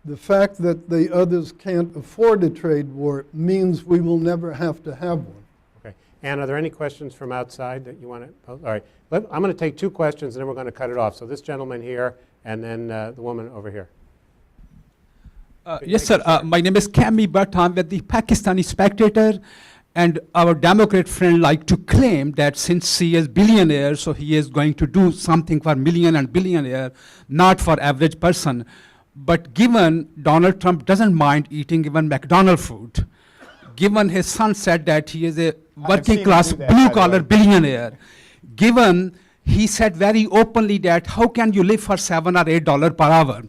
The fact that the others can't afford a trade war means we will never have to have one. okay. Ann, are there any questions from outside that you want to pose? All right. I'm going to take 2 questions, and then we're going to cut it off. So this gentleman here, and then the woman over here. Yes, sir. My name is Kami Bhatt. I'm with the Pakistani Spectator, and our Democrat friend like to claim that since he is billionaire, so he is going to do something for million and billionaire, not for average person. But given Donald Trump doesn't mind eating even McDonald's food, given his son said that he is a working class blue collar billionaire, given he said very openly that how can you live for $7 or $8 per hour?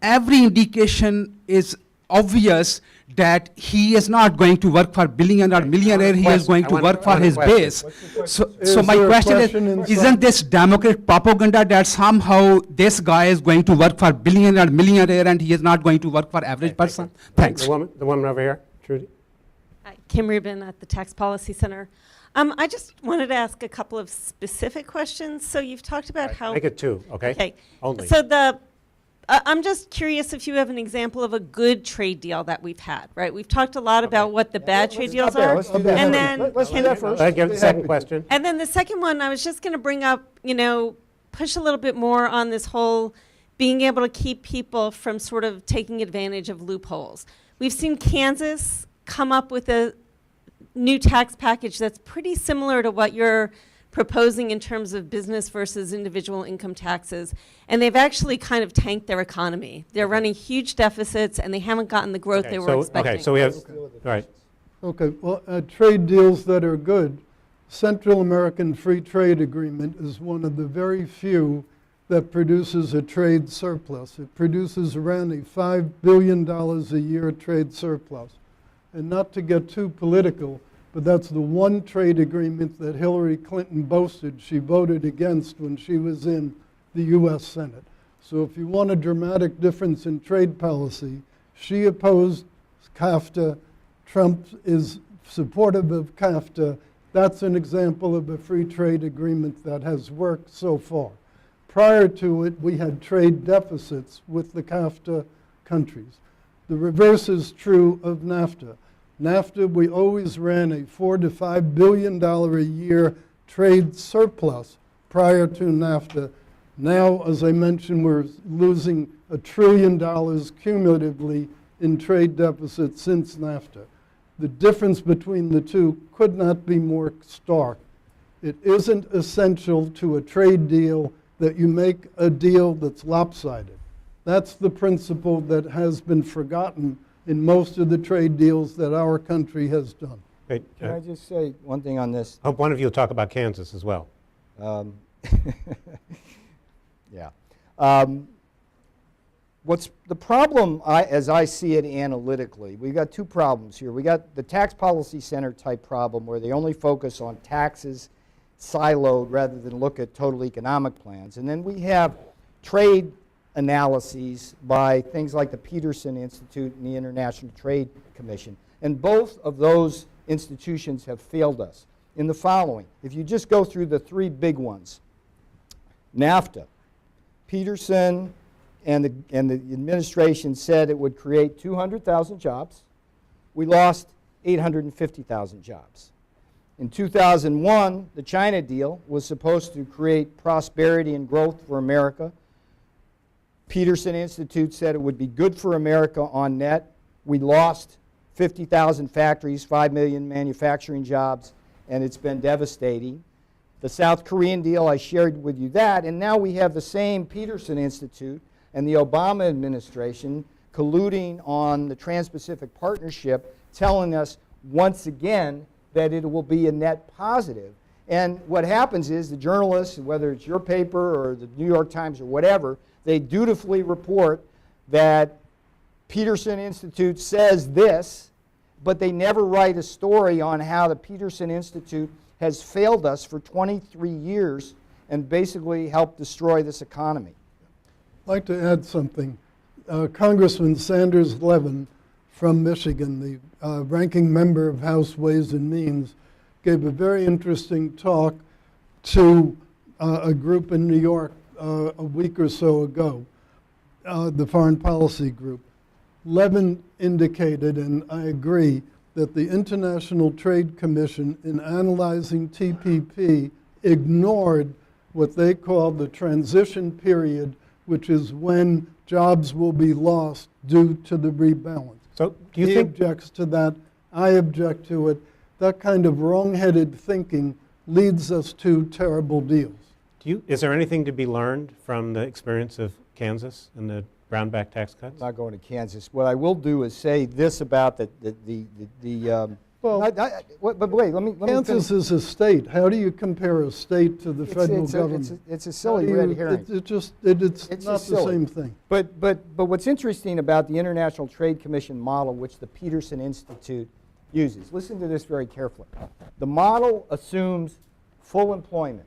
Every indication is obvious that he is not going to work for billionaire or millionaire, he is going to work for his base. So my question is, isn't this Democrat propaganda that somehow this guy is going to work for billionaire or millionaire and he is not going to work for average person? Thanks. The woman over here, Trudy. Hi, Kim Rubin at the Tax Policy Center. I just wanted to ask a couple of specific questions. So you've talked about how... Make it 2, okay? Okay. Only. So I'm just curious if you have an example of a good trade deal that we've had, right? We've talked a lot about what the bad trade deals are. Let's do that And first. then Let's do that first. I'll give the second question. And then the second one, I was just going to bring up, push a little bit more on this whole being able to keep people from sort of taking advantage of loopholes. We've seen Kansas come up with a new tax package that's pretty similar to what you're proposing in terms of business versus individual income taxes. And they've actually kind of tanked their economy. They're running huge deficits and they haven't gotten the growth they were expecting. Okay, so we have, all right. Okay, well, trade deals that are good. Central American Free Trade Agreement is one of the very few that produces a trade surplus. It produces around a $5 billion a year trade surplus. And not to get too political, but that's the one trade agreement that Hillary Clinton boasted she voted against when she was in the U.S. Senate. So if you want a dramatic difference in trade policy, she opposed CAFTA, Trump is supportive of CAFTA. That's an example of a free trade agreement that has worked so far. Prior to it, we had trade deficits with the CAFTA countries. The reverse is true of NAFTA. NAFTA, we always ran a $4 to $5 billion a year trade surplus prior to NAFTA. Now, as I mentioned, we're losing $1 trillion cumulatively in trade deficit since NAFTA. The difference between the two could not be more stark. It isn't essential to a trade deal that you make a deal that's lopsided. That's the principle that has been forgotten in most of the trade deals that our country has done. Wait, Can I just say one thing on this? hope one of you will talk about Kansas as well. Yeah. What's the problem, as I see it analytically, we've got 2 problems here. We got the Tax Policy Center type problem where they only focus on taxes siloed rather than look at total economic plans. And then we have trade analyses by things like the Peterson Institute and the International Trade Commission. And both of those institutions have failed us in the following. If you just go through the 3 big ones, NAFTA, Peterson and the administration said it would create 200,000 jobs. We lost 850,000 jobs. In 2001, the China deal was supposed to create prosperity and growth for America. Peterson Institute said it would be good for America on net. We lost 50,000 factories, 5 million manufacturing jobs, and it's been devastating. The South Korean deal, I shared with you that, and now we have the same Peterson Institute and the Obama administration colluding on the Trans-Pacific Partnership, telling us once again that it will be a net positive. And what happens is the journalists, whether it's your paper or the New York Times or whatever, they dutifully report that Peterson Institute says this, but they never write a story on how the Peterson Institute has failed us for 23 years and basically helped destroy this economy. I'd like to add something. Congressman Sanders Levin from Michigan, the ranking member of House Ways and Means, gave a very interesting talk to a group in New York a week or so ago, the Foreign Policy Group. Levin indicated, and I agree, that the International Trade Commission, in analyzing TPP, ignored what they call the transition period, which is when jobs will be lost due to the rebalance. So do you He think objects to that. I object to it. That kind of wrong-headed thinking leads us to terrible deals. is there anything to be learned from the experience of Kansas and the brownback tax cuts? I'm not going to Kansas. What I will do is say this about but wait, let me Kansas finish. is a state. How do you compare a state to the federal government? It's a silly red herring. It's It's not just the silly. same thing. But what's interesting about the International Trade Commission model, which the Peterson Institute uses, listen to this very carefully. The model assumes full employment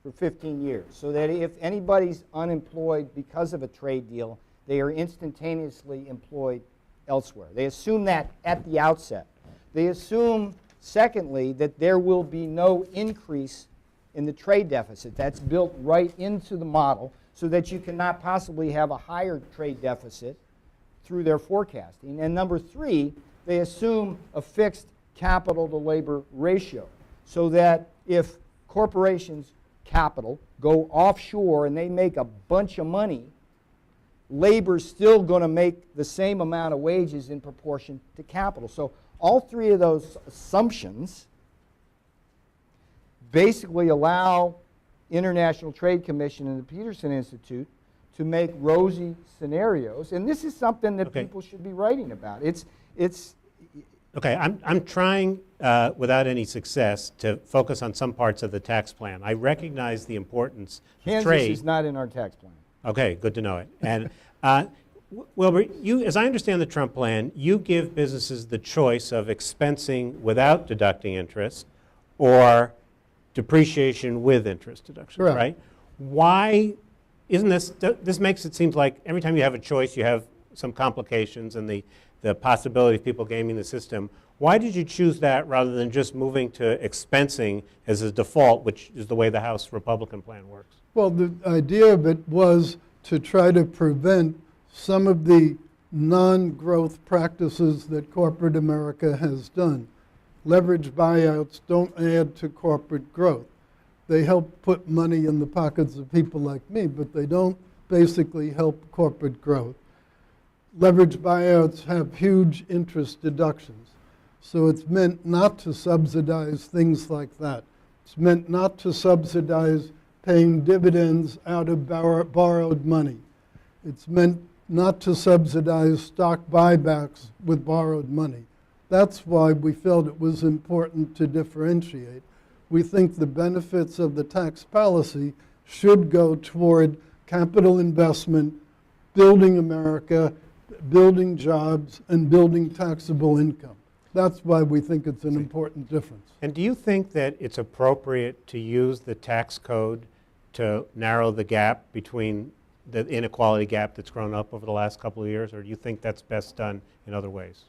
for 15 years, so that if anybody's unemployed because of a trade deal, they are instantaneously employed elsewhere. They assume that at the outset. They assume, secondly, that there will be no increase in the trade deficit. That's built right into the model so that you cannot possibly have a higher trade deficit through their forecasting. And number three, they assume a fixed capital to labor ratio so that if corporations' capital go offshore and they make a bunch of money, labor's still going to make the same amount of wages in proportion to capital. So all three of those assumptions basically allow International Trade Commission and the Peterson Institute to make rosy scenarios. And this is something that people should be writing about. Okay, I'm trying, without any success, to focus on some parts of the tax plan. I recognize the importance of Kansas trade. is not in our tax plan. Okay, good to know it. And Wilbur, as I understand the Trump plan, you give businesses the choice of expensing without deducting interest or depreciation with interest deduction, Correct. right? Why isn't this makes it seem like every time you have a choice, you have some complications and the possibility of people gaming the system. Why did you choose that rather than just moving to expensing as a default, which is the way the House Republican plan works? Well, the idea of it was to try to prevent some of the non-growth practices that corporate America has done. Leverage buyouts don't add to corporate growth. They help put money in the pockets of people like me, but they don't basically help corporate growth. Leverage buyouts have huge interest deductions. So it's meant not to subsidize things like that. It's meant not to subsidize paying dividends out of borrowed money. It's meant not to subsidize stock buybacks with borrowed money. That's why we felt it was important to differentiate. We think the benefits of the tax policy should go toward capital investment, building America, building jobs, and building taxable income. That's why we think it's an important difference. And do you think that it's appropriate to use the tax code to narrow the gap between the inequality gap that's grown up over the last couple of years, or do you think that's best done in other ways?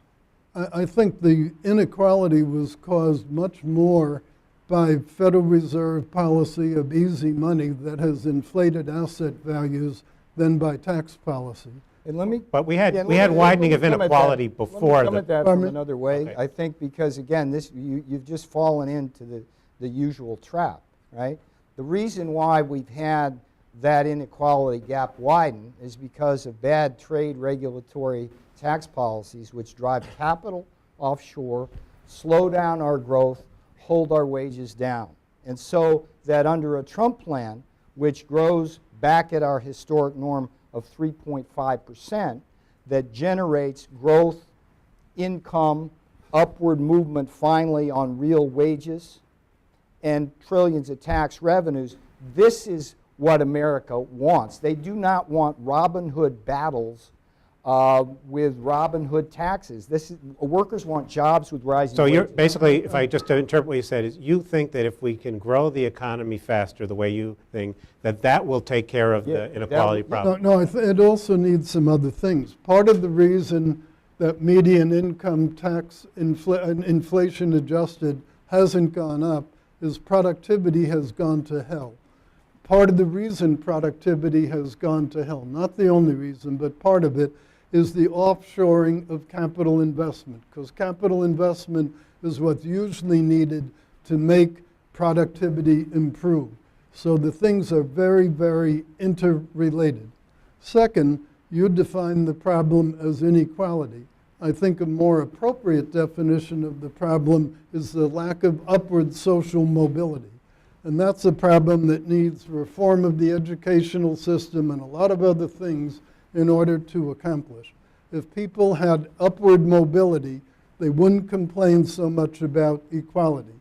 I think the inequality was caused much more by Federal Reserve policy of easy money that has inflated asset values than by tax policy. And let me, But we had yeah, let me- widening let of me come at that. inequality before Let me come at that Pardon from me? another way. Okay. I think because, again, you've just fallen into the usual trap, right? The reason why we've had that inequality gap widen is because of bad trade regulatory tax policies which drive capital offshore, slow down our growth, hold our wages down. And so that under a Trump plan, which grows back at our historic norm of 3.5%, that generates growth, income, upward movement finally on real wages, and trillions of tax revenues, this is what America wants. They do not want Robin Hood battles with Robin Hood taxes. Workers want jobs with rising So wages. you're basically, if I just to interpret what you said, is you think that if we can grow the economy faster the way you think, that will take care of Yeah, the inequality that- problem? No, it also needs some other things. Part of the reason that median income tax inflation adjusted hasn't gone up is productivity has gone to hell. Part of the reason productivity has gone to hell, not the only reason, but part of it, is the offshoring of capital investment, because capital investment is what's usually needed to make productivity improve. So the things are very, very interrelated. Second, you define the problem as inequality. I think a more appropriate definition of the problem is the lack of upward social mobility. And that's a problem that needs reform of the educational system and a lot of other things in order to accomplish. If people had upward mobility, they wouldn't complain so much about equality.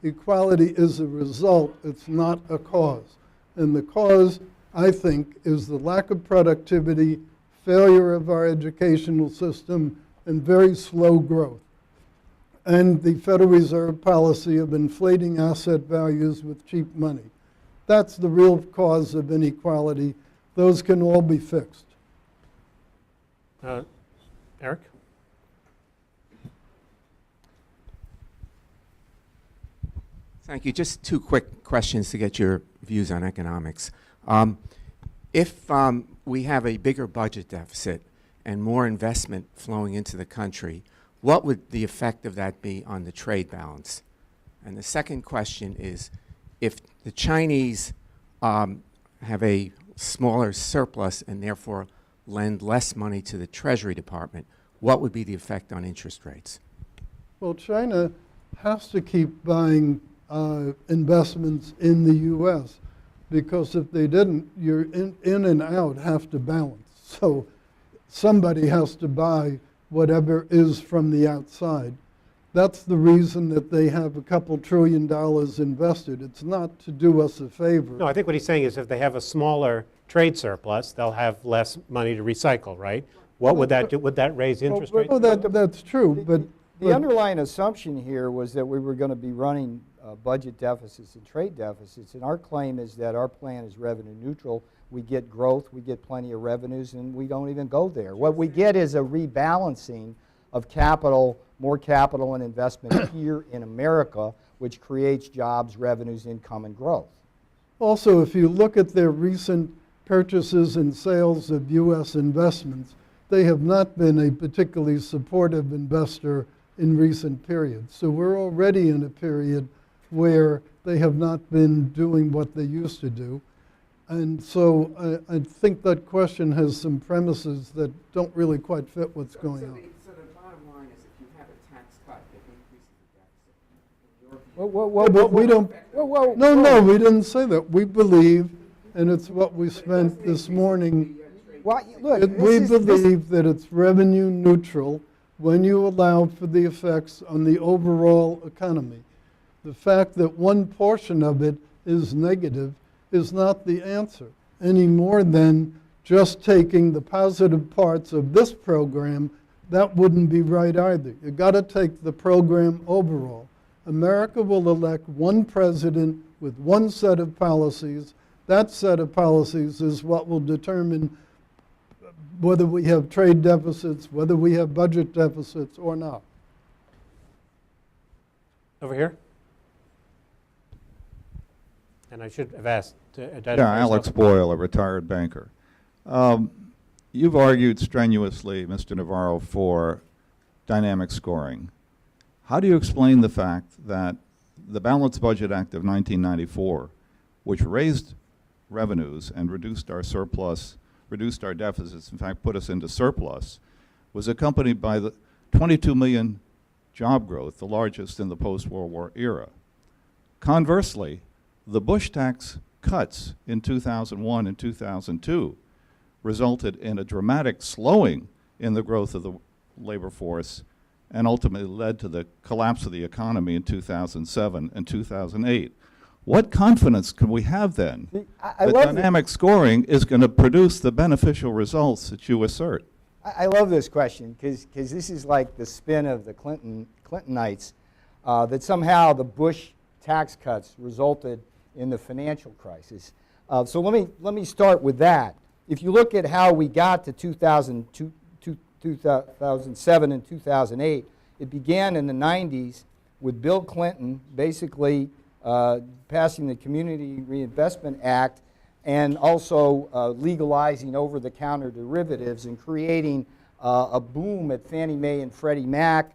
Equality is a result, it's not a cause. And the cause, I think, is the lack of productivity, failure of our educational system, and very slow growth. And the Federal Reserve policy of inflating asset values with cheap money. That's the real cause of inequality. Those can all be fixed. Eric? Thank you. Just two quick questions to get your views on economics. If we have a bigger budget deficit and more investment flowing into the country, what would the effect of that be on the trade balance? And the second question is, if the Chinese have a smaller surplus and therefore lend less money to the Treasury Department, what would be the effect on interest rates? Well, China has to keep buying investments in the U.S. because if they didn't, your in and out have to balance. So somebody has to buy whatever is from the outside. That's the reason that they have a couple $1 trillion invested. It's not to do us a favor. No, I think what he's saying is if they have a smaller trade surplus, they'll have less money to recycle, right? What would that do? Would that raise interest rates? Oh, that's true, but The underlying assumption here was that we were going to be running budget deficits and trade deficits, and our claim is that our plan is revenue neutral. We get growth, we get plenty of revenues, and we don't even go there. What we get is a rebalancing of capital, more capital and investment here in America, which creates jobs, revenues, income, and growth. also, if you look at their recent purchases and sales of U.S. investments, they have not been a particularly supportive investor in recent periods. So we're already in a period where they have not been doing what they used to do. And so I think that question has some premises that don't really quite fit what's going on. So the bottom line is if you have a tax cut that increases the deficit, But we don't, no, we didn't say that. We believe, and it's what we spent this morning, Well, look, we believe that it's revenue neutral when you allow for the effects on the overall economy. The fact that one portion of it is negative is not the answer, any more than just taking the positive parts of this program. That wouldn't be right either. You've got to take the program overall. America will elect one president with one set of policies. That set of policies is what will determine whether we have trade deficits, whether we have budget deficits or not. Over here? And I should have asked to identify Yeah, Alex yourself. Boyle, a retired banker. You've argued strenuously, Mr. Navarro, for dynamic scoring. How do you explain the fact that the Balanced Budget Act of 1994, which raised revenues and reduced our surplus, reduced our deficits, in fact put us into surplus, was accompanied by the 22 million job growth, the largest in the post-World War era? Conversely, the Bush tax cuts in 2001 and 2002 resulted in a dramatic slowing in the growth of the labor force and ultimately led to the collapse of the economy in 2007 and 2008. What confidence can we have then I that love dynamic scoring is going to produce the beneficial results that you assert? I love this question because this is like the spin of the Clintonites, that somehow the Bush tax cuts resulted in the financial crisis. So let me start with that. If you look at how we got to 2007 and 2008, it began in the 90s with Bill Clinton basically passing the Community Reinvestment Act and also legalizing over-the-counter derivatives and creating a boom at Fannie Mae and Freddie Mac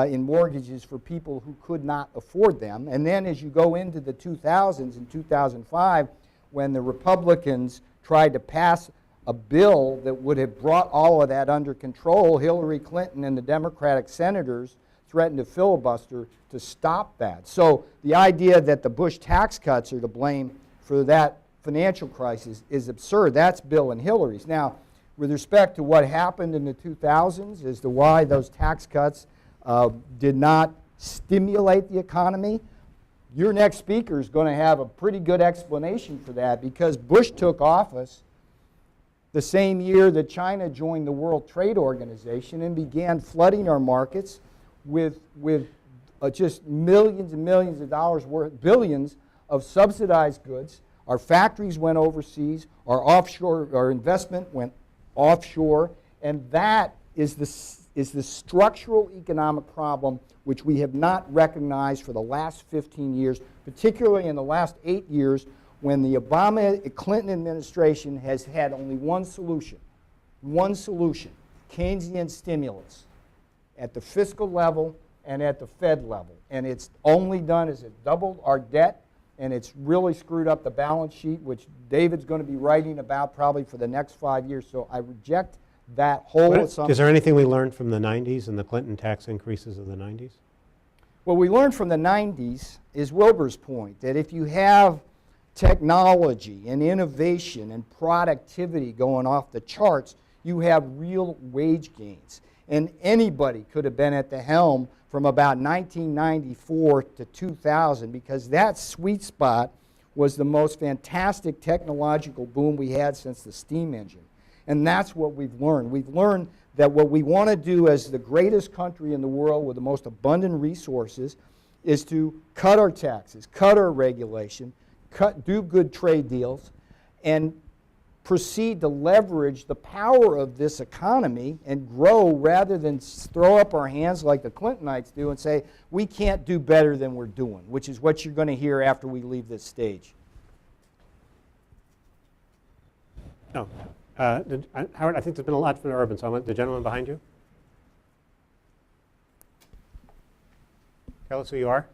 in mortgages for people who could not afford them. And then as you go into the 2000s, in 2005, when the Republicans tried to pass a bill that would have brought all of that under control, Hillary Clinton and the Democratic senators threatened to filibuster to stop that. So the idea that the Bush tax cuts are to blame for that financial crisis is absurd. That's Bill and Hillary's. Now, with respect to what happened in the 2000s as to why those tax cuts did not stimulate the economy, your next speaker is going to have a pretty good explanation for that, because Bush took office the same year that China joined the World Trade Organization and began flooding our markets with just millions and millions of dollars worth, billions of subsidized goods. Our factories went overseas, our investment went offshore, and that is the structural economic problem which we have not recognized for the last 15 years, particularly in the last 8 years, when the Obama-Clinton administration has had only one solution, Keynesian stimulus, at the fiscal level and at the Fed level. And it's only done as it doubled our debt, and it's really screwed up the balance sheet, which David's going to be writing about probably for the next 5 years. So I reject that whole assumption. Is there anything we learned from the 90s and the Clinton tax increases of the 90s? What we learned from the 90s is Wilbur's point, that if you have technology and innovation and productivity going off the charts, you have real wage gains. And anybody could have been at the helm from about 1994 to 2000, because that sweet spot was the most fantastic technological boom we had since the steam engine. And that's what we've learned. We've learned that what we want to do as the greatest country in the world with the most abundant resources is to cut our taxes, cut our regulation, do good trade deals, and proceed to leverage the power of this economy and grow rather than throw up our hands like the Clintonites do and say, we can't do better than we're doing, which is what you're going to hear after we leave this stage. No. Howard, I think there's been a lot from Urban, so I want the gentleman behind you. Tell us who you are.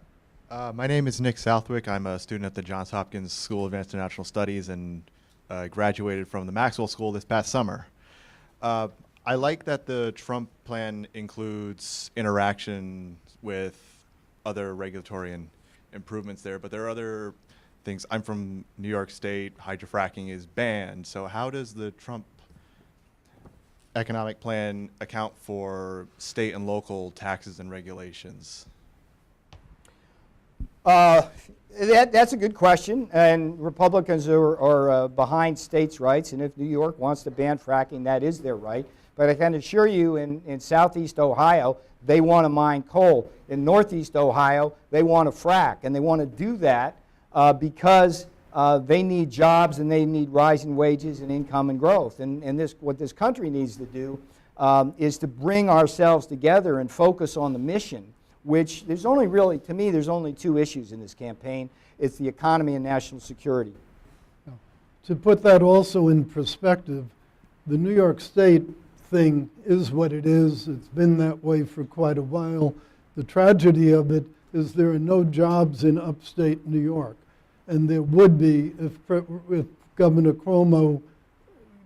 My name is Nick Southwick. I'm a student at the Johns Hopkins School of Advanced International Studies and graduated from the Maxwell School this past summer. I like that the Trump plan includes interaction with other regulatory and improvements there, but there are other things. I'm from New York State. Hydrofracking is banned. So how does the Trump economic plan account for state and local taxes and regulations? That's a good question, and Republicans are behind states' rights, and if New York wants to ban fracking, that is their right. But I can assure you in southeast Ohio, they want to mine coal. In northeast Ohio, they want to frack, and they want to do that because they need jobs and they need rising wages and income and growth. And what this country needs to do is to bring ourselves together and focus on the mission, which there's only really, to me, there's only two issues in this campaign. It's the economy and national security. To put that also in perspective, the New York State thing is what it is. It's been that way for quite a while. The tragedy of it is there are no jobs in upstate New York. And there would be if Governor Cuomo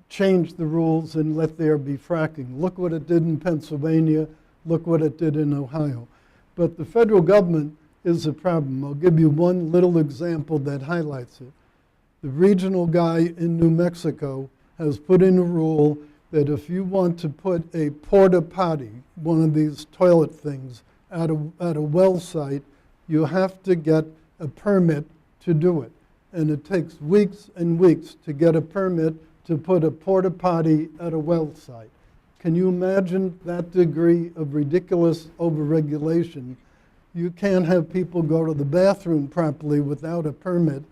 changed the rules and let there be fracking. Look what it did in Pennsylvania. Look what it did in Ohio. But the federal government is a problem. I'll give you one little example that highlights it. The regional guy in New Mexico has put in a rule that if you want to put a porta potty, one of these toilet things, at a well site, you have to get a permit to do it. And it takes weeks and weeks to get a permit to put a porta potty at a well site. Can you imagine that degree of ridiculous overregulation? You can't have people go to the bathroom properly without a permit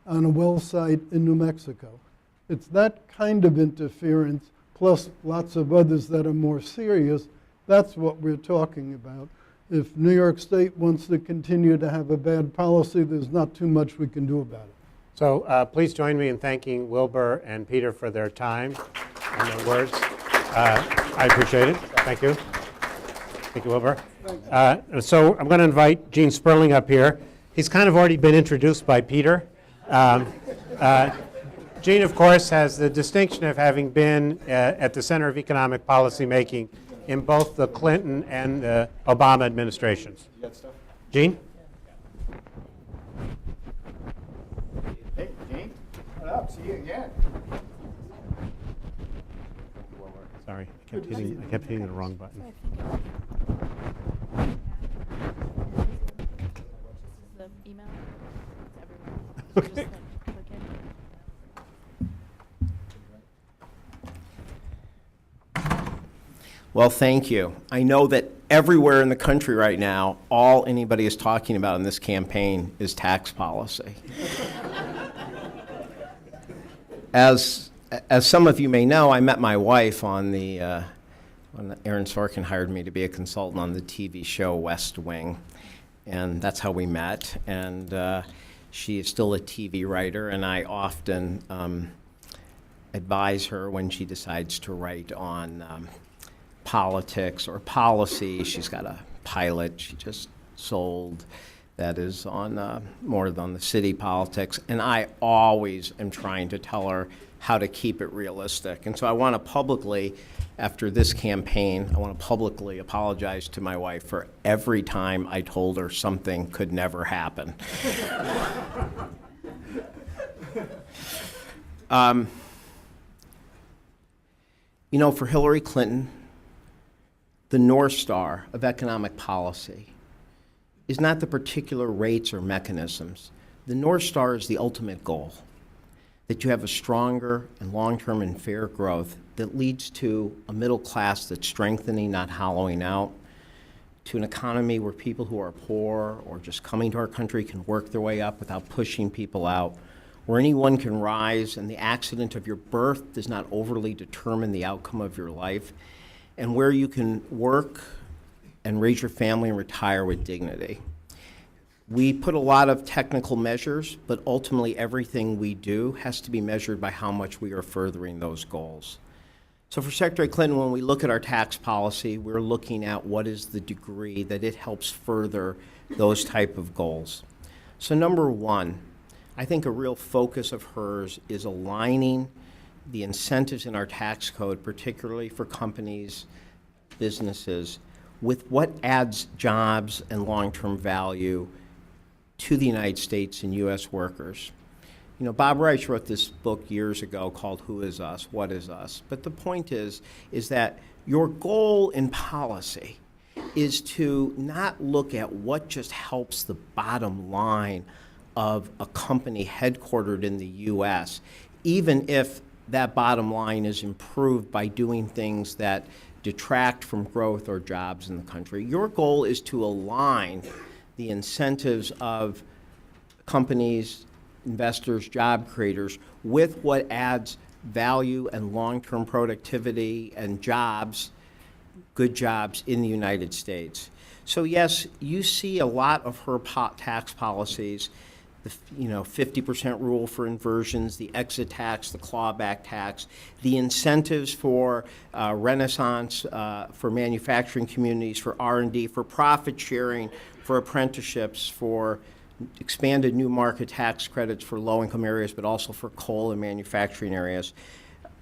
on a well site in New Mexico. It's that kind of interference, plus lots of others that are more serious. That's what we're talking about. If New York State wants to continue to have a bad policy, there's not too much we can do about it. So please join me in thanking Wilbur and Peter for their time and their words. I appreciate it. Thank you. Thank you, Wilbur. So I'm going to invite Gene Sperling up here. He's kind of already been introduced by Peter. Gene, of course, has the distinction of having been at the center of economic policy making in both the Clinton and the Obama administrations. You got stuff? Gene? Hey, Gene. What up? See you again. Sorry, I kept hitting the wrong button. The email. Okay. Well, thank you. I know that everywhere in the country right now, all anybody is talking about in this campaign is tax policy. As some of you may know, I met my wife on when Aaron Sorkin hired me to be a consultant on the TV show West Wing, and that's how we met. And she is still a TV writer, and I often advise her when she decides to write on politics or policy. She's got a pilot she just sold that is on more than the city politics, and I always am trying to tell her how to keep it realistic. And so I want to publicly, after this campaign, I want to publicly apologize to my wife for every time I told her something could never happen. You know, for Hillary Clinton, the North Star of economic policy is not the particular rates or mechanisms. The North Star is the ultimate goal, that you have a stronger and long-term and fair growth that leads to a middle class that's strengthening, not hollowing out, to an economy where people who are poor or just coming to our country can work their way up without pushing people out, where anyone can rise and the accident of your birth does not overly determine the outcome of your life, and where you can work and raise your family and retire with dignity. We put a lot of technical measures, but ultimately everything we do has to be measured by how much we are furthering those goals. So for Secretary Clinton, when we look at our tax policy, we're looking at what is the degree that it helps further those type of goals. So number one, I think a real focus of hers is aligning the incentives in our tax code, particularly for companies, businesses, with what adds jobs and long-term value to the United States and U.S. workers. You know, Bob Reich wrote this book years ago called Who is Us? What is Us? But the point is that your goal in policy is to not look at what just helps the bottom line of a company headquartered in the U.S., even if that bottom line is improved by doing things that detract from growth or jobs in the country. Your goal is to align the incentives of companies, investors, job creators with what adds value and long-term productivity and jobs, good jobs in the United States. So yes, you see a lot of her tax policies, the 50% rule for inversions, the exit tax, the clawback tax, the incentives for Renaissance, for manufacturing communities, for R&D, for profit sharing, for apprenticeships, for expanded new market tax credits for low-income areas, but also for coal and manufacturing areas.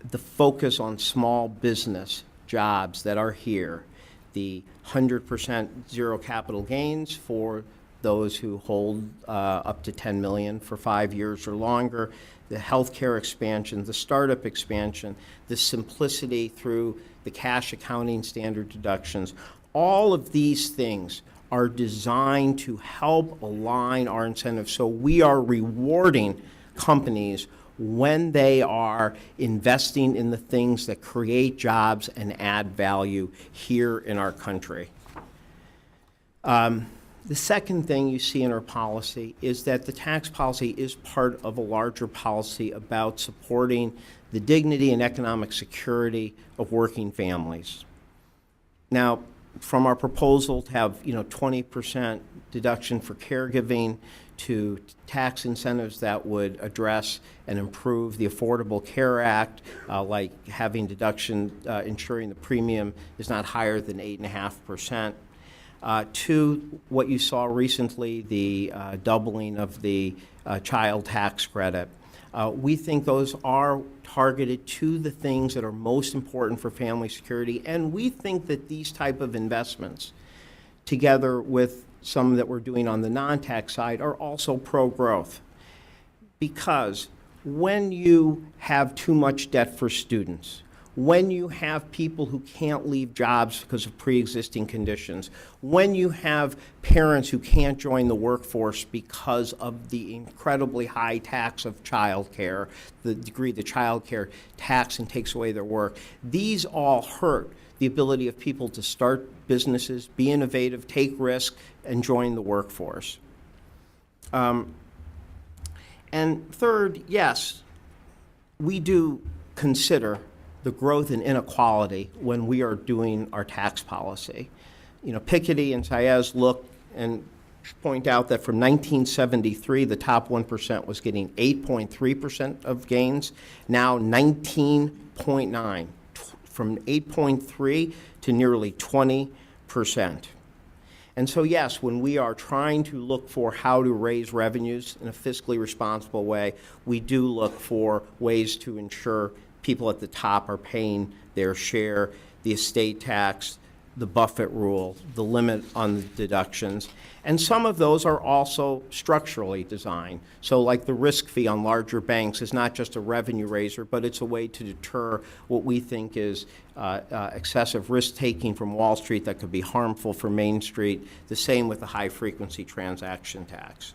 The focus on small business jobs that are here, the 100% zero capital gains for those who hold up to 10 million for 5 years or longer, the healthcare expansion, the startup expansion, the simplicity through the cash accounting standard deductions. All of these things are designed to help align our incentives so we are rewarding companies when they are investing in the things that create jobs and add value here in our country. The second thing you see in our policy is that the tax policy is part of a larger policy about supporting the dignity and economic security of working families. Now, from our proposal to have 20% deduction for caregiving, to tax incentives that would address and improve the Affordable Care Act, like having deduction ensuring the premium is not higher than 8.5%. To what you saw recently, the doubling of the child tax credit. We think those are targeted to the things that are most important for family security, and we think that these type of investments, together with some that we're doing on the non-tax side, are also pro-growth. Because when you have too much debt for students, when you have people who can't leave jobs because of pre-existing conditions, when you have parents who can't join the workforce because of the incredibly high tax of child care, the degree the child care tax and takes away their work, these all hurt the ability of people to start businesses, be innovative, take risks, and join the workforce. And third, yes, we do consider the growth in inequality when we are doing our tax policy. Piketty and Saez look and point out that from 1973, the top 1% was getting 8.3% of gains, now 19.9, from 8.3 to nearly 20%. And so yes, when we are trying to look for how to raise revenues in a fiscally responsible way, we do look for ways to ensure people at the top are paying their share, the estate tax, the Buffett rule, the limit on the deductions. And some of those are also structurally designed. So like the risk fee on larger banks is not just a revenue raiser, but it's a way to deter what we think is excessive risk-taking from Wall Street that could be harmful for Main Street. The same with the high-frequency transaction tax.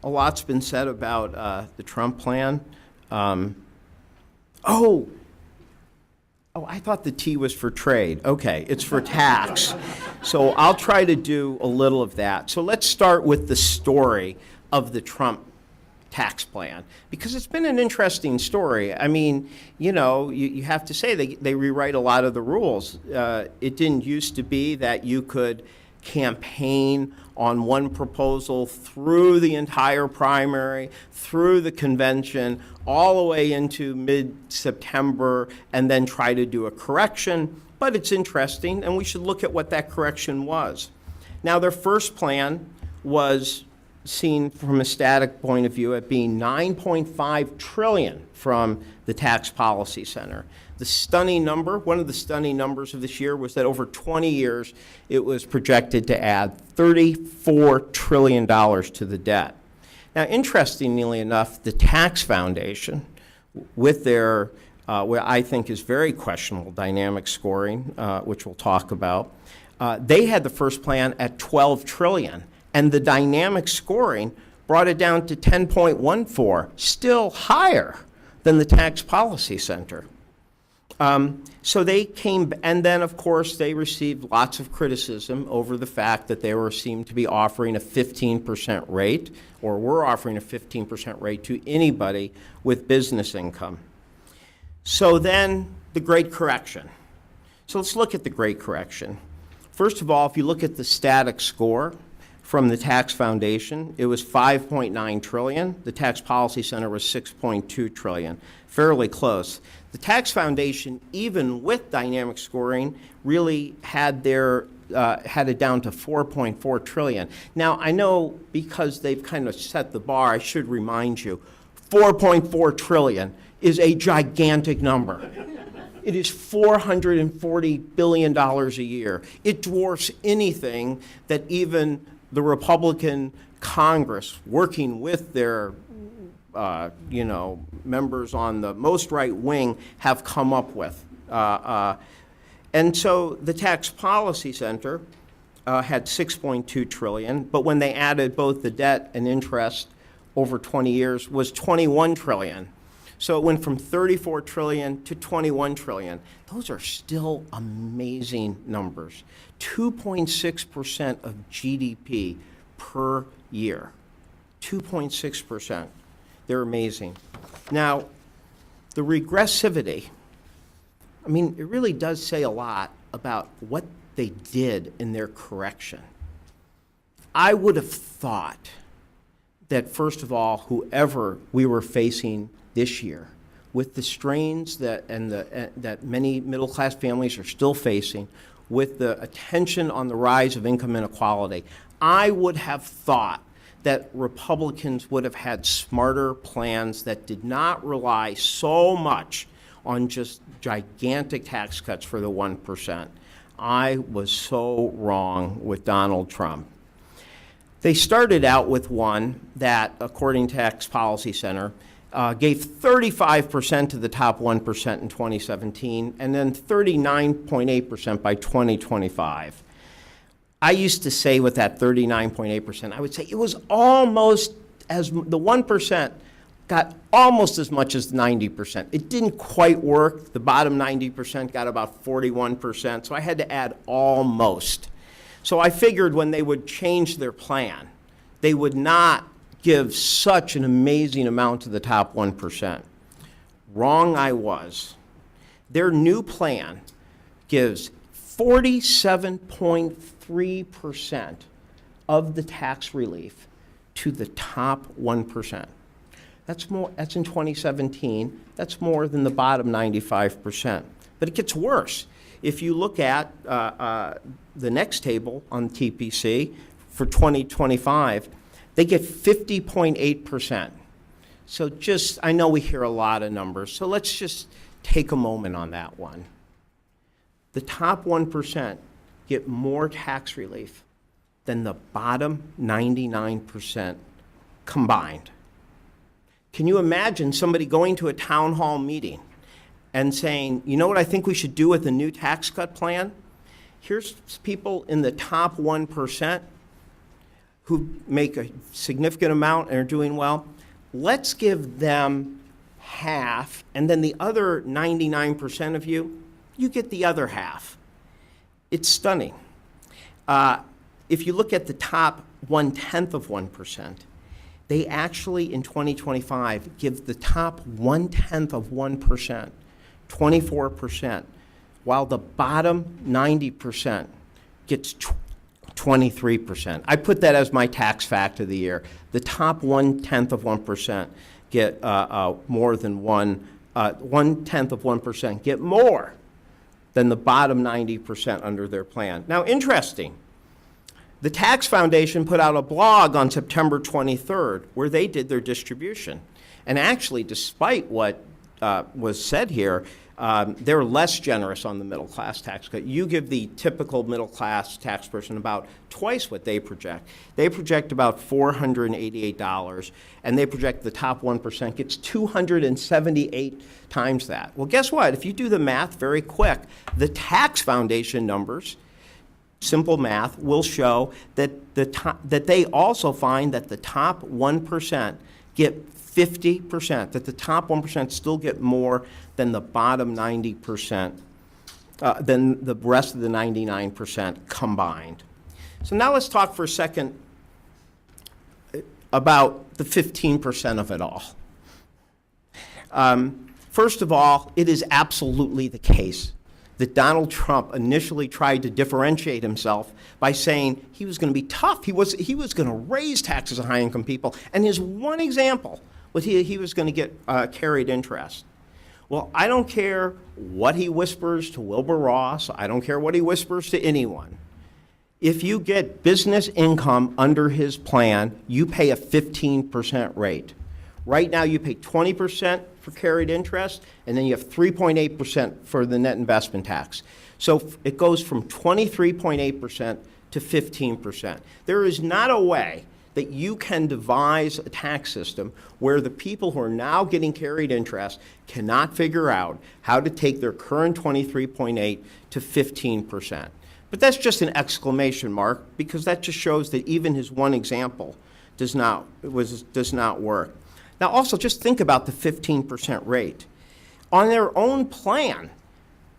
A lot's been said about the Trump plan. I thought the T was for trade. Okay, it's for tax. So I'll try to do a little of that. So let's start with the story of the Trump tax plan, because it's been an interesting story. I mean, you have to say they rewrite a lot of the rules. It didn't used to be that you could campaign on one proposal through the entire primary, through the convention, all the way into mid-September, and then try to do a correction. But it's interesting, and we should look at what that correction was. Now, their first plan was seen from a static point of view at being $9.5 trillion from the Tax Policy Center. The stunning number, one of the stunning numbers of this year, was that over 20 years, it was projected to add $34 trillion to the debt. Now, interestingly enough, the Tax Foundation, with their, what I think is very questionable dynamic scoring, which we'll talk about, they had the first plan at $12 trillion, and the dynamic scoring brought it down to 10.14, still higher than the Tax Policy Center. So they came, and then of course they received lots of criticism over the fact that they seemed to be offering a 15% rate, or were offering a 15% rate to anybody with business income. So then the Great Correction. So let's look at the Great Correction. First of all, if you look at the static score from the Tax Foundation, it was 5.9 trillion. The Tax Policy Center was 6.2 trillion, fairly close. The Tax Foundation, even with dynamic scoring, really had it down to 4.4 trillion. Now, I know because they've kind of set the bar, I should remind you, 4.4 trillion is a gigantic number. It is $440 billion a year. It dwarfs anything that even the Republican Congress, working with their members on the most right wing, have come up with. And so the Tax Policy Center had 6.2 trillion, but when they added both the debt and interest over 20 years was 21 trillion. So it went from 34 trillion to 21 trillion. Those are still amazing numbers. 2.6% of GDP per year. 2.6%. They're amazing. Now, the regressivity, I mean, it really does say a lot about what they did in their correction. I would have thought that, first of all, whoever we were facing this year, with the strains that that many middle-class families are still facing, with the attention on the rise of income inequality, I would have thought that Republicans would have had smarter plans that did not rely so much on just gigantic tax cuts for the 1%. I was so wrong with Donald Trump. They started out with one that, according to Tax Policy Center, gave 35% to the top 1% in 2017, and then 39.8% by 2025. I used to say with that 39.8%, I would say it was almost as the 1% got almost as much as 90%. It didn't quite work. The bottom 90% got about 41%, so I had to add almost. So I figured when they would change their plan, they would not give such an amazing amount to the top 1%. Wrong I was. Their new plan gives 47.3% of the tax relief to the top 1%. That's more. That's in 2017. That's more than the bottom 95%. But it gets worse. If you look at the next table on TPC for 2025, they get 50.8%. So just, I know we hear a lot of numbers, so let's just take a moment on that one. The top 1% get more tax relief than the bottom 99% combined. Can you imagine somebody going to a town hall meeting and saying, you know what I think we should do with the new tax cut plan? Here's people in the top 1% who make a significant amount and are doing well. Let's give them half, and then the other 99% of you, you get the other half. It's stunning. If you look at the top 1/10 of 1%, they actually, in 2025, give the top 1/10 of 1%, 24%, while the bottom 90% gets 23%. I put that as my tax fact of the year. The top 1/10 of 1% get more than 1/10 of 1% get more than the bottom 90% under their plan. Now, interesting. The Tax Foundation put out a blog on September 23rd where they did their distribution. And actually, despite what was said here, they're less generous on the middle class tax cut. You give the typical middle class tax person about twice what they project. They project about $488, and they project the top 1% gets 278 times that. Well, guess what? If you do the math very quick, the Tax Foundation numbers, simple math, will show that that they also find that the top 1% get 50%, that the top 1% still get more than the bottom 90%, than the rest of the 99% combined. So now let's talk for a second about the 15% of it all. First of all, it is absolutely the case that Donald Trump initially tried to differentiate himself by saying he was going to be tough. He was going to raise taxes on high-income people. And his one example was he was going to get carried interest. Well, I don't care what he whispers to Wilbur Ross. I don't care what he whispers to anyone. If you get business income under his plan, you pay a 15% rate. Right now, you pay 20% for carried interest, and then you have 3.8% for the net investment tax. So it goes from 23.8% to 15%. There is not a way that you can devise a tax system where the people who are now getting carried interest cannot figure out how to take their current 23.8 to 15%. But that's just an exclamation mark, because that just shows that even his one example does not work. Now also just think about the 15% rate. On their own plan,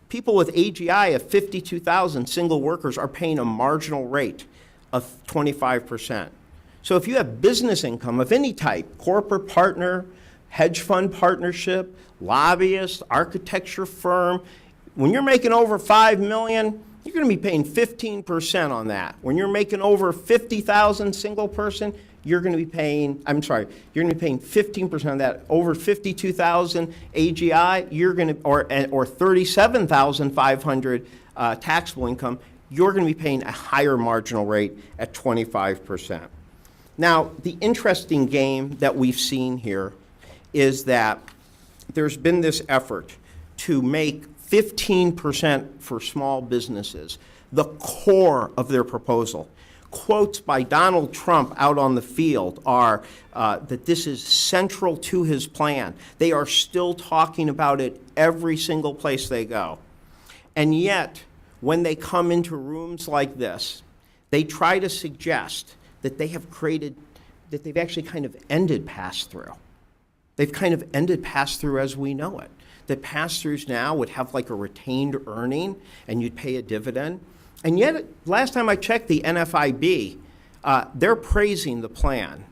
people with AGI of 52,000 single workers are paying a marginal rate of 25%. So if you have business income of any type, corporate partner, hedge fund partnership, lobbyist, architecture firm, when you're making over 5 million, you're going to be paying 15% on that. When you're making over 50,000 single person, you're going to be paying, you're going to be paying 15% on that. Over 52,000 AGI, you're going to, or 37,500 taxable income, you're going to be paying a higher marginal rate at 25%. Now, the interesting game that we've seen here is that there's been this effort to make 15% for small businesses the core of their proposal. Quotes by Donald Trump out on the field are that this is central to his plan. They are still talking about it every single place they go. And yet, when they come into rooms like this, they try to suggest that they have created, that they've actually kind of ended pass-through. They've kind of ended pass-through as we know it. That pass-throughs now would have like a retained earning and you'd pay a dividend. And yet, last time I checked the NFIB, they're praising the plan.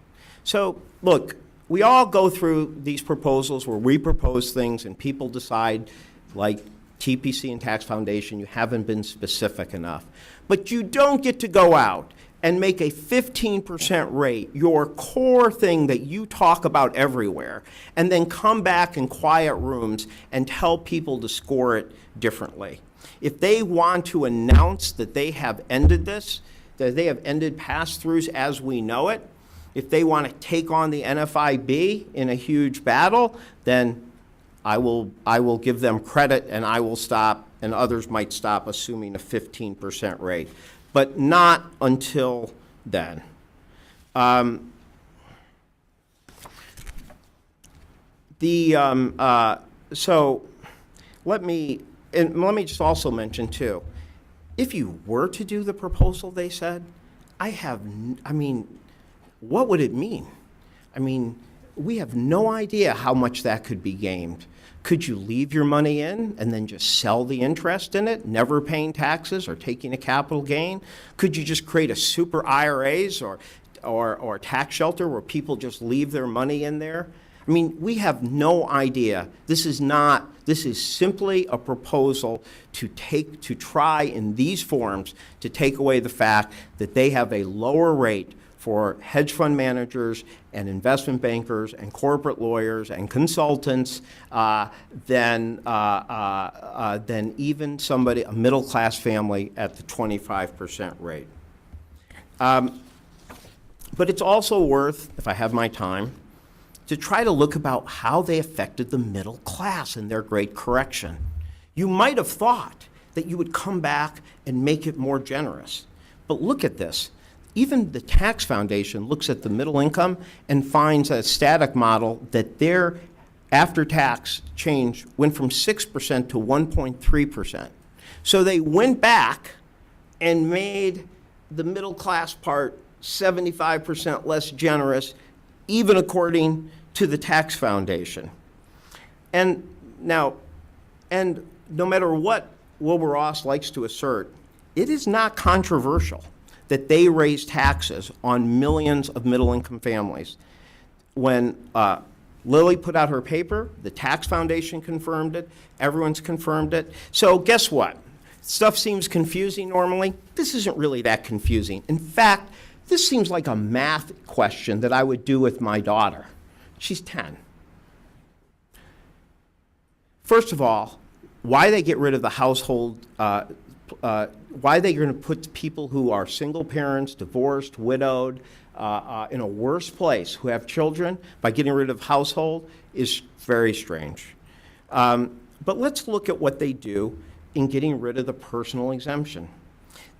So look, we all go through these proposals where we propose things and people decide, like TPC and Tax Foundation, you haven't been specific enough. But you don't get to go out and make a 15% rate your core thing that you talk about everywhere, and then come back in quiet rooms and tell people to score it differently. If they want to announce that they have ended this, that they have ended pass-throughs as we know it, if they want to take on the NFIB in a huge battle, then I will give them credit, and I will stop, and others might stop assuming a 15% rate. But not until then. So let me just also mention too, if you were to do the proposal they said, what would it mean? We have no idea how much that could be gamed. Could you leave your money in and then just sell the interest in it, never paying taxes or taking a capital gain? This you just create a super IRAs or tax shelter where people just leave their money in there? We have no idea. This is simply a proposal to try in these forms to take away the fact that they have a lower rate for hedge fund managers and investment bankers and corporate lawyers and consultants than even a middle-class family at the 25% rate. But it's also worth, if I have my time, to try to look about how they affected the middle class in their great correction. You might have thought that you would come back and make it more generous. But look at this. Even the Tax Foundation looks at the middle income and finds a static model that their after-tax change went from 6% to 1.3%. So they went back and made the middle class part 75% less generous, even according to the Tax Foundation. And no matter what Wilbur Ross likes to assert, it is not controversial that they raise taxes on millions of middle-income families. When Lily put out her paper, the Tax Foundation confirmed it, everyone's confirmed it. So guess what? Stuff seems confusing normally. This isn't really that confusing. In fact, this seems like a math question that I would do with my daughter. She's 10. First of all, why they get rid of the household, why they're going to put people who are single parents, divorced, widowed, in a worse place, who have children, by getting rid of household is very strange. But let's look at what they do in getting rid of the personal exemption.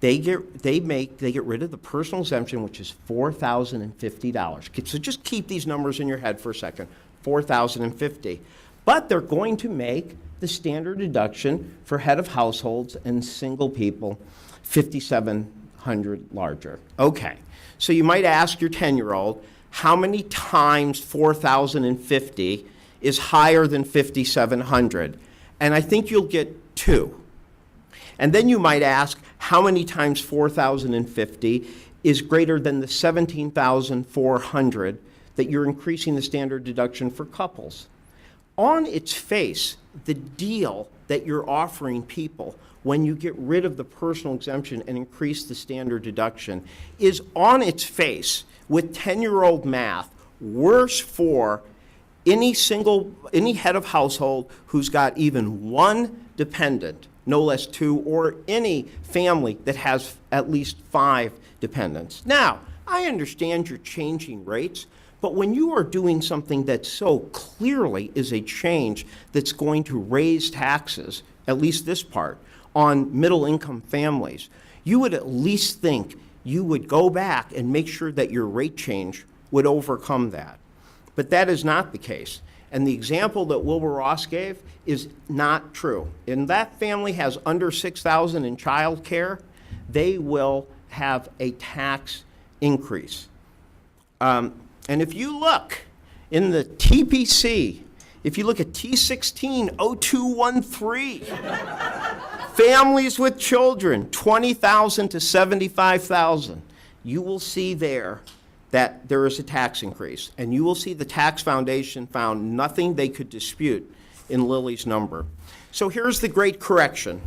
They get rid of the personal exemption, which is $4,050. So just keep these numbers in your head for a second, $4,050. But they're going to make the standard deduction for head of households and single people 5,700 larger. Okay, so you might ask your 10-year-old, how many times 4,050 is higher than 5,700? And I think you'll get 2. And then you might ask, how many times 4,050 is greater than the 17,400 that you're increasing the standard deduction for couples? On its face, the deal that you're offering people when you get rid of the personal exemption and increase the standard deduction is on its face, with 10-year-old math, worse for any head of household who's got even one dependent, no less 2, or any family that has at least 5 dependents. Now, I understand you're changing rates, but when you are doing something that so clearly is a change that's going to raise taxes, at least this part, on middle-income families, you would at least think you would go back and make sure that your rate change would overcome that. But that is not the case. And the example that Wilbur Ross gave is not true. And that family has under $6,000 in child care, they will have a tax increase. And if you look in the TPC, if you look at T160213, families with children, 20,000 to 75,000, you will see there that there is a tax increase. And you will see the Tax Foundation found nothing they could dispute in Lily's number. So here's the great correction.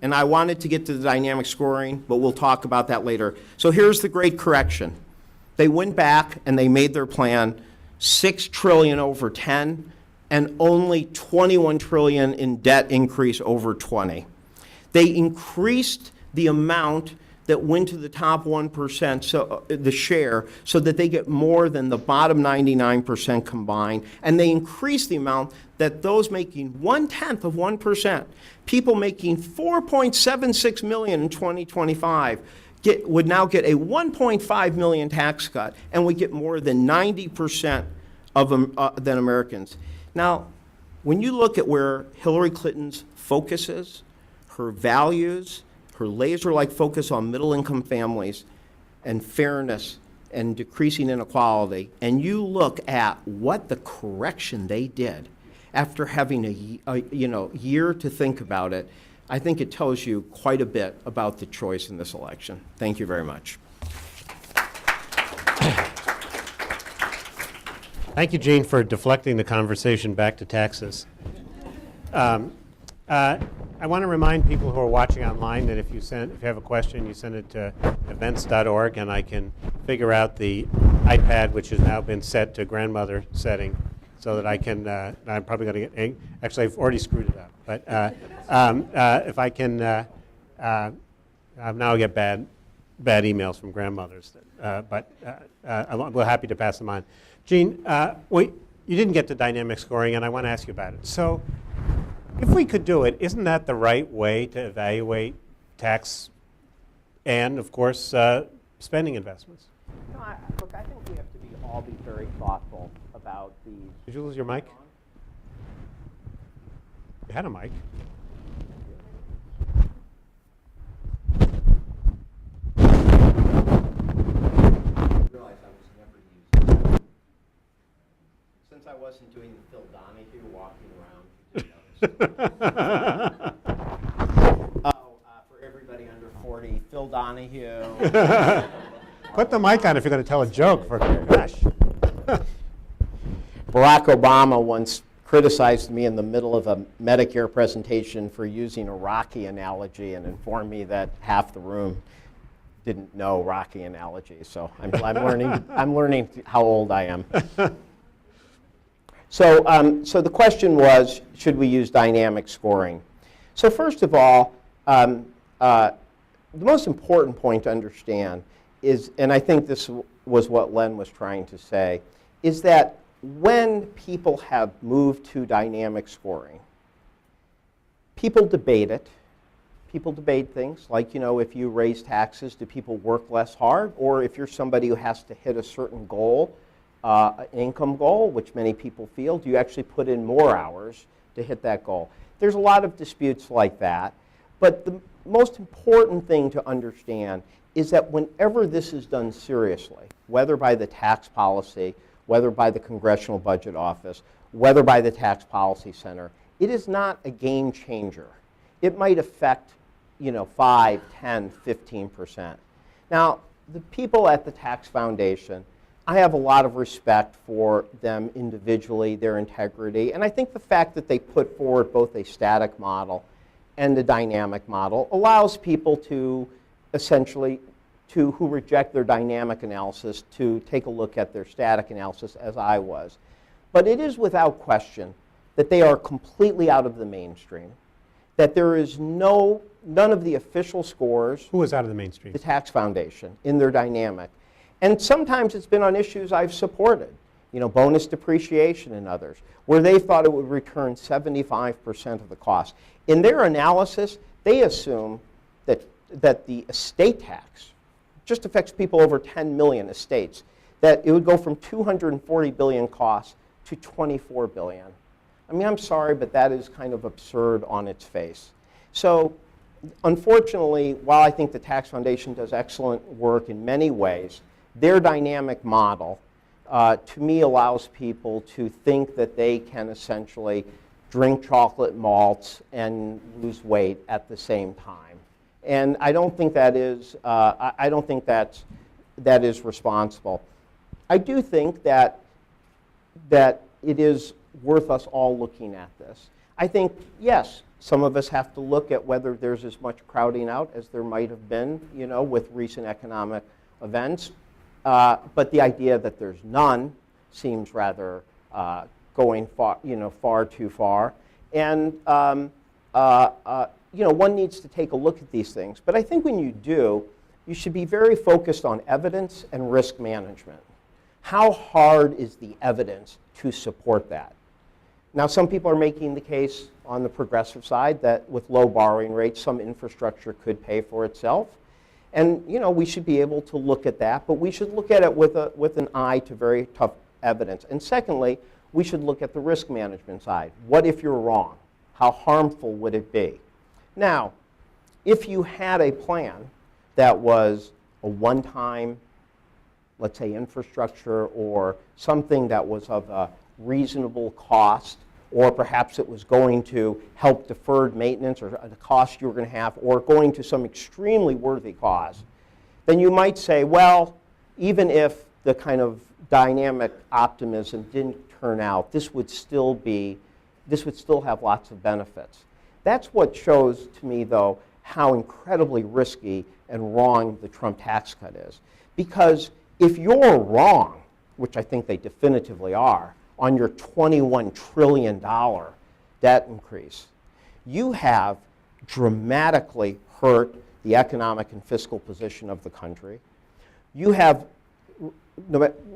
And I wanted to get to the dynamic scoring, but we'll talk about that later. So here's the great correction. They went back and they made their plan $6 trillion over 10 and only $21 trillion in debt increase over 20. They increased the amount that went to the top 1%, so the share, so that they get more than the bottom 99% combined, and they increased the amount that those making 1/10 of 1%, people making $4.76 million in 2025, would now get a $1.5 million tax cut, and would get more than 90% of than Americans. Now, when you look at where Hillary Clinton's focus is, her values, her laser-like focus on middle-income families and fairness and decreasing inequality, and you look at what the correction they did after having a year to think about it, I think it tells you quite a bit about the choice in this election. Thank you very much. Thank you, Gene, for deflecting the conversation back to taxes. I want to remind people who are watching online that if you have a question, you send it to events.org, and I can figure out the iPad, which has now been set to grandmother setting, so that I can. I'm probably going to get. Actually, I've already screwed it up. But if I can, now I get bad emails from grandmothers. But we're happy to pass them on. Gene, you didn't get to dynamic scoring, and I want to ask you about it. So, if we could do it, isn't that the right way to evaluate tax and, of course, spending investments? No, look, I think we have to all be very thoughtful about these. Did you lose your mic? You had a mic. Since I wasn't doing the Phil Donahue walking around. For everybody under 40, Phil Donahue. Put the mic on if you're going to tell a joke, for gosh. Barack Obama once criticized me in the middle of a Medicare presentation for using a Rocky analogy and informed me that half the room didn't know Rocky analogies. So I'm learning how old I am. So the question was, should we use dynamic scoring? So first of all, the most important point to understand is, and I think this was what Len was trying to say, is that when people have moved to dynamic scoring, people debate it. People debate things like, if you raise taxes, do people work less hard? Or if you're somebody who has to hit a certain goal, an income goal, which many people feel, do you actually put in more hours to hit that goal? There's a lot of disputes like that. But the most important thing to understand is that whenever this is done seriously, whether by the tax policy, whether by the Congressional Budget Office, whether by the Tax Policy Center, it is not a game changer. It might affect, 5, 10, 15%. Now, the people at the Tax Foundation, I have a lot of respect for them individually, their integrity, and I think the fact that they put forward both a static model and a dynamic model allows people to essentially, who reject their dynamic analysis, to take a look at their static analysis, as I was. But it is without question that they are completely out of the mainstream, that there is none of the official scores. Who is out of the mainstream? The Tax Foundation, in their dynamic. And sometimes it's been on issues I've supported, bonus depreciation and others, where they thought it would return 75% of the cost. In their analysis, they assume that the estate tax just affects people over 10 million estates, that it would go from 240 billion costs to 24 billion. I mean, I'm sorry, but that is kind of absurd on its face. So, unfortunately, while I think the Tax Foundation does excellent work in many ways, their dynamic model, to me, allows people to think that they can essentially drink chocolate malts and lose weight at the same time. And I don't think that is, that is responsible. I do think that it is worth us all looking at this. I think, yes, some of us have to look at whether there's as much crowding out as there might have been, with recent economic events. But the idea that there's none seems rather going far too far. And one needs to take a look at these things. But I think when you do, you should be very focused on evidence and risk management. How hard is the evidence to support that? Now, some people are making the case on the progressive side that with low borrowing rates, some infrastructure could pay for itself. And we should be able to look at that, but we should look at it with an eye to very tough evidence. And secondly, we should look at the risk management side. What if you're wrong? How harmful would it be? Now, if you had a plan that was a one-time, let's say, infrastructure, or something that was of a reasonable cost, or perhaps it was going to help deferred maintenance or the cost you were going to have, or going to some extremely worthy cause, then you might say, well, even if the kind of dynamic optimism didn't turn out, this would still have lots of benefits. That's what shows to me, though, how incredibly risky and wrong the Trump tax cut is. Because if you're wrong, which I think they definitively are, on your $21 trillion debt increase, you have dramatically hurt the economic and fiscal position of the country. You have,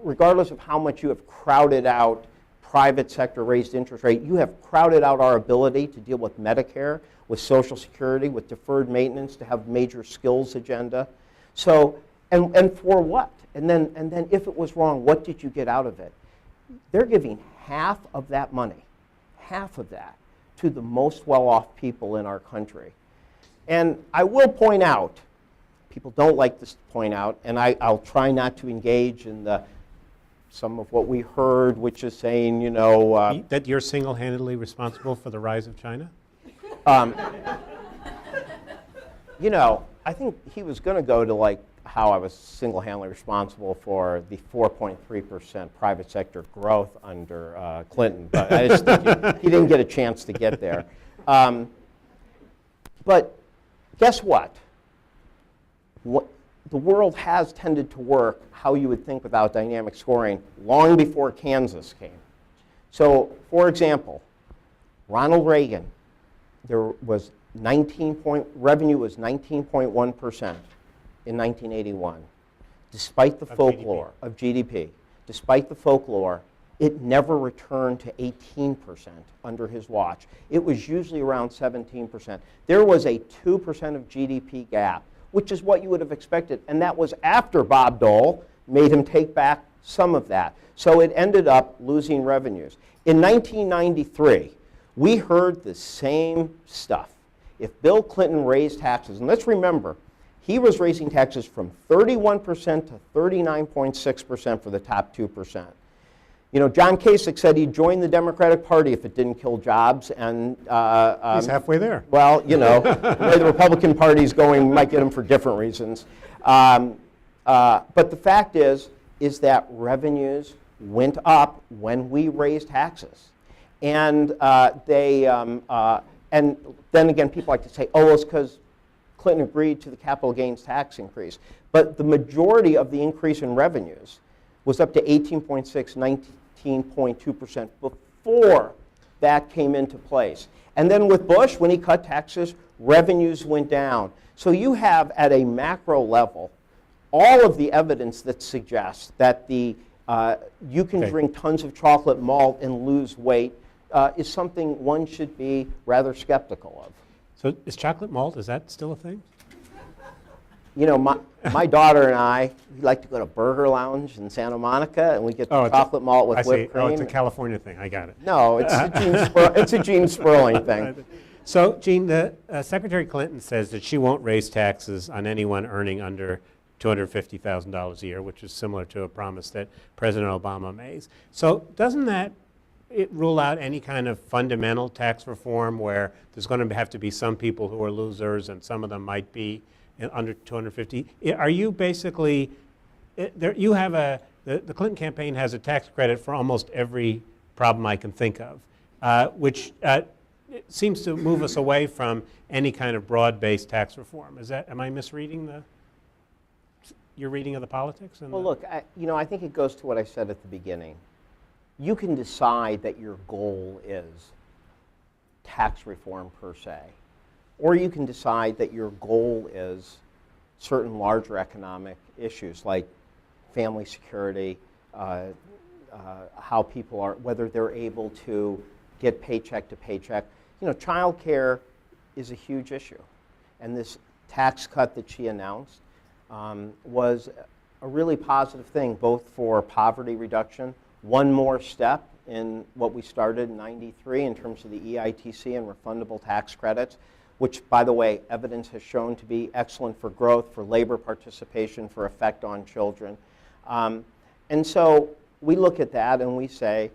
regardless of how much you have crowded out private sector raised interest rate, you have crowded out our ability to deal with Medicare, with Social Security, with deferred maintenance, to have major skills agenda. So, and for what? And then if it was wrong, what did you get out of it? They're giving half of that money, half of that, to the most well-off people in our country. And I will point out, people don't like this to point out, and I'll try not to engage in some of what we heard, which is saying, that you're single-handedly responsible for the rise of China? I think he was going to go to how I was single-handedly responsible for the 4.3% private sector growth under Clinton, but I just think he didn't get a chance to get there. But guess what? The world has tended to work how you would think without dynamic scoring long before Kansas came. So, for example, Ronald Reagan, there was revenue was 19.1% in 1981. Despite the folklore of GDP, despite the folklore, it never returned to 18% under his watch. It was usually around 17%. There was a 2% of GDP gap, which is what you would have expected. And that was after Bob Dole made him take back some of that. So it ended up losing revenues. In 1993, we heard the same stuff. if Bill Clinton raised taxes, and let's remember, he was raising taxes from 31% to 39.6% for the top 2%. You know, John Kasich said he'd join the Democratic Party if it didn't kill jobs, and He's halfway there. well, you know, the way the Republican Party's going, we might get him for different reasons. But the fact is that revenues went up when we raised taxes, and and then again, people like to say, oh, it's because Clinton agreed to the capital gains tax increase. But the majority of the increase in revenues was up to 18.6, 19.2% before that came into place. And then with Bush, when he cut taxes, revenues went down. So you have, at a macro level, all of the evidence that suggests that you can drink tons of chocolate malt and lose weight is something one should be rather skeptical of. So is chocolate malt, is that still a thing? You know, my daughter and I, we like to go to Burger Lounge in Santa Monica, and we get the chocolate malt with whipped cream. Oh, it's a California thing. I got it. No, it's a Gene Sperling thing. So, Gene, the Secretary Clinton says that she won't raise taxes on anyone earning under $250,000 a year, which is similar to a promise that President Obama made. So doesn't that rule out any kind of fundamental tax reform where there's going to have to be some people who are losers and some of them might be under 250? Are you basically, you have the Clinton campaign has a tax credit for almost every problem I can think of, which seems to move us away from any kind of broad-based tax reform. Am I misreading your reading of the politics? Well, look, I think it goes to what I said at the beginning. You can decide that your goal is tax reform per se, or you can decide that your goal is certain larger economic issues like family security, how people are, whether they're able to get paycheck to paycheck. You know, child care is a huge issue, and this tax cut that she announced was a really positive thing, both for poverty reduction, one more step in what we started in '93 in terms of the EITC and refundable tax credits, which, by the way, evidence has shown to be excellent for growth, for labor participation, for effect on children. And so we look at that and we say,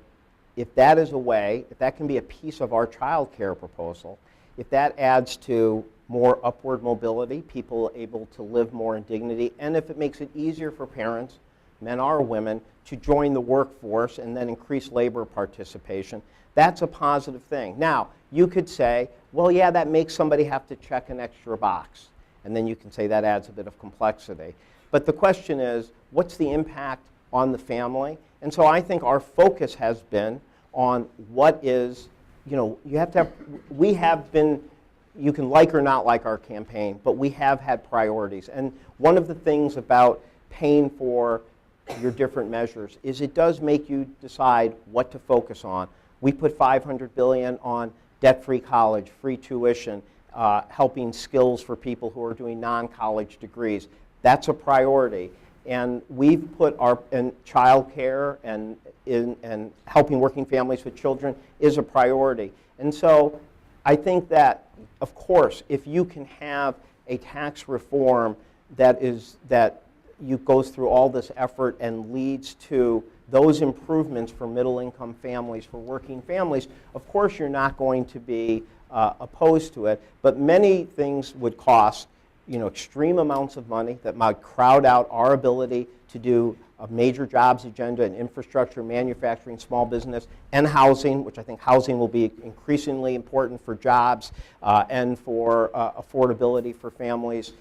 if that is a way, if that can be a piece of our child care proposal, if that adds to more upward mobility, people able to live more in dignity, and if it makes it easier for parents, men or women, to join the workforce and then increase labor participation, that's a positive thing. Now, you could say, well, yeah, that makes somebody have to check an extra box. And then you can say that adds a bit of complexity. But the question is, what's the impact on the family? And so I think our focus has been on what is, you have to have, we have been, you can like or not like our campaign, but we have had priorities. And one of the things about paying for your different measures is it does make you decide what to focus on. We put $500 billion on debt-free college, free tuition, helping skills for people who are doing non-college degrees. That's a priority. And we've put in child care and helping working families with children is a priority. And so I think that, of course, if you can have a tax reform that goes through all this effort and leads to those improvements for middle-income families, for working families, of course you're not going to be opposed to it. But many things would cost extreme amounts of money that might crowd out our ability to do a major jobs agenda in infrastructure, manufacturing, small business, and housing, which I think housing will be increasingly important for jobs and for affordability for families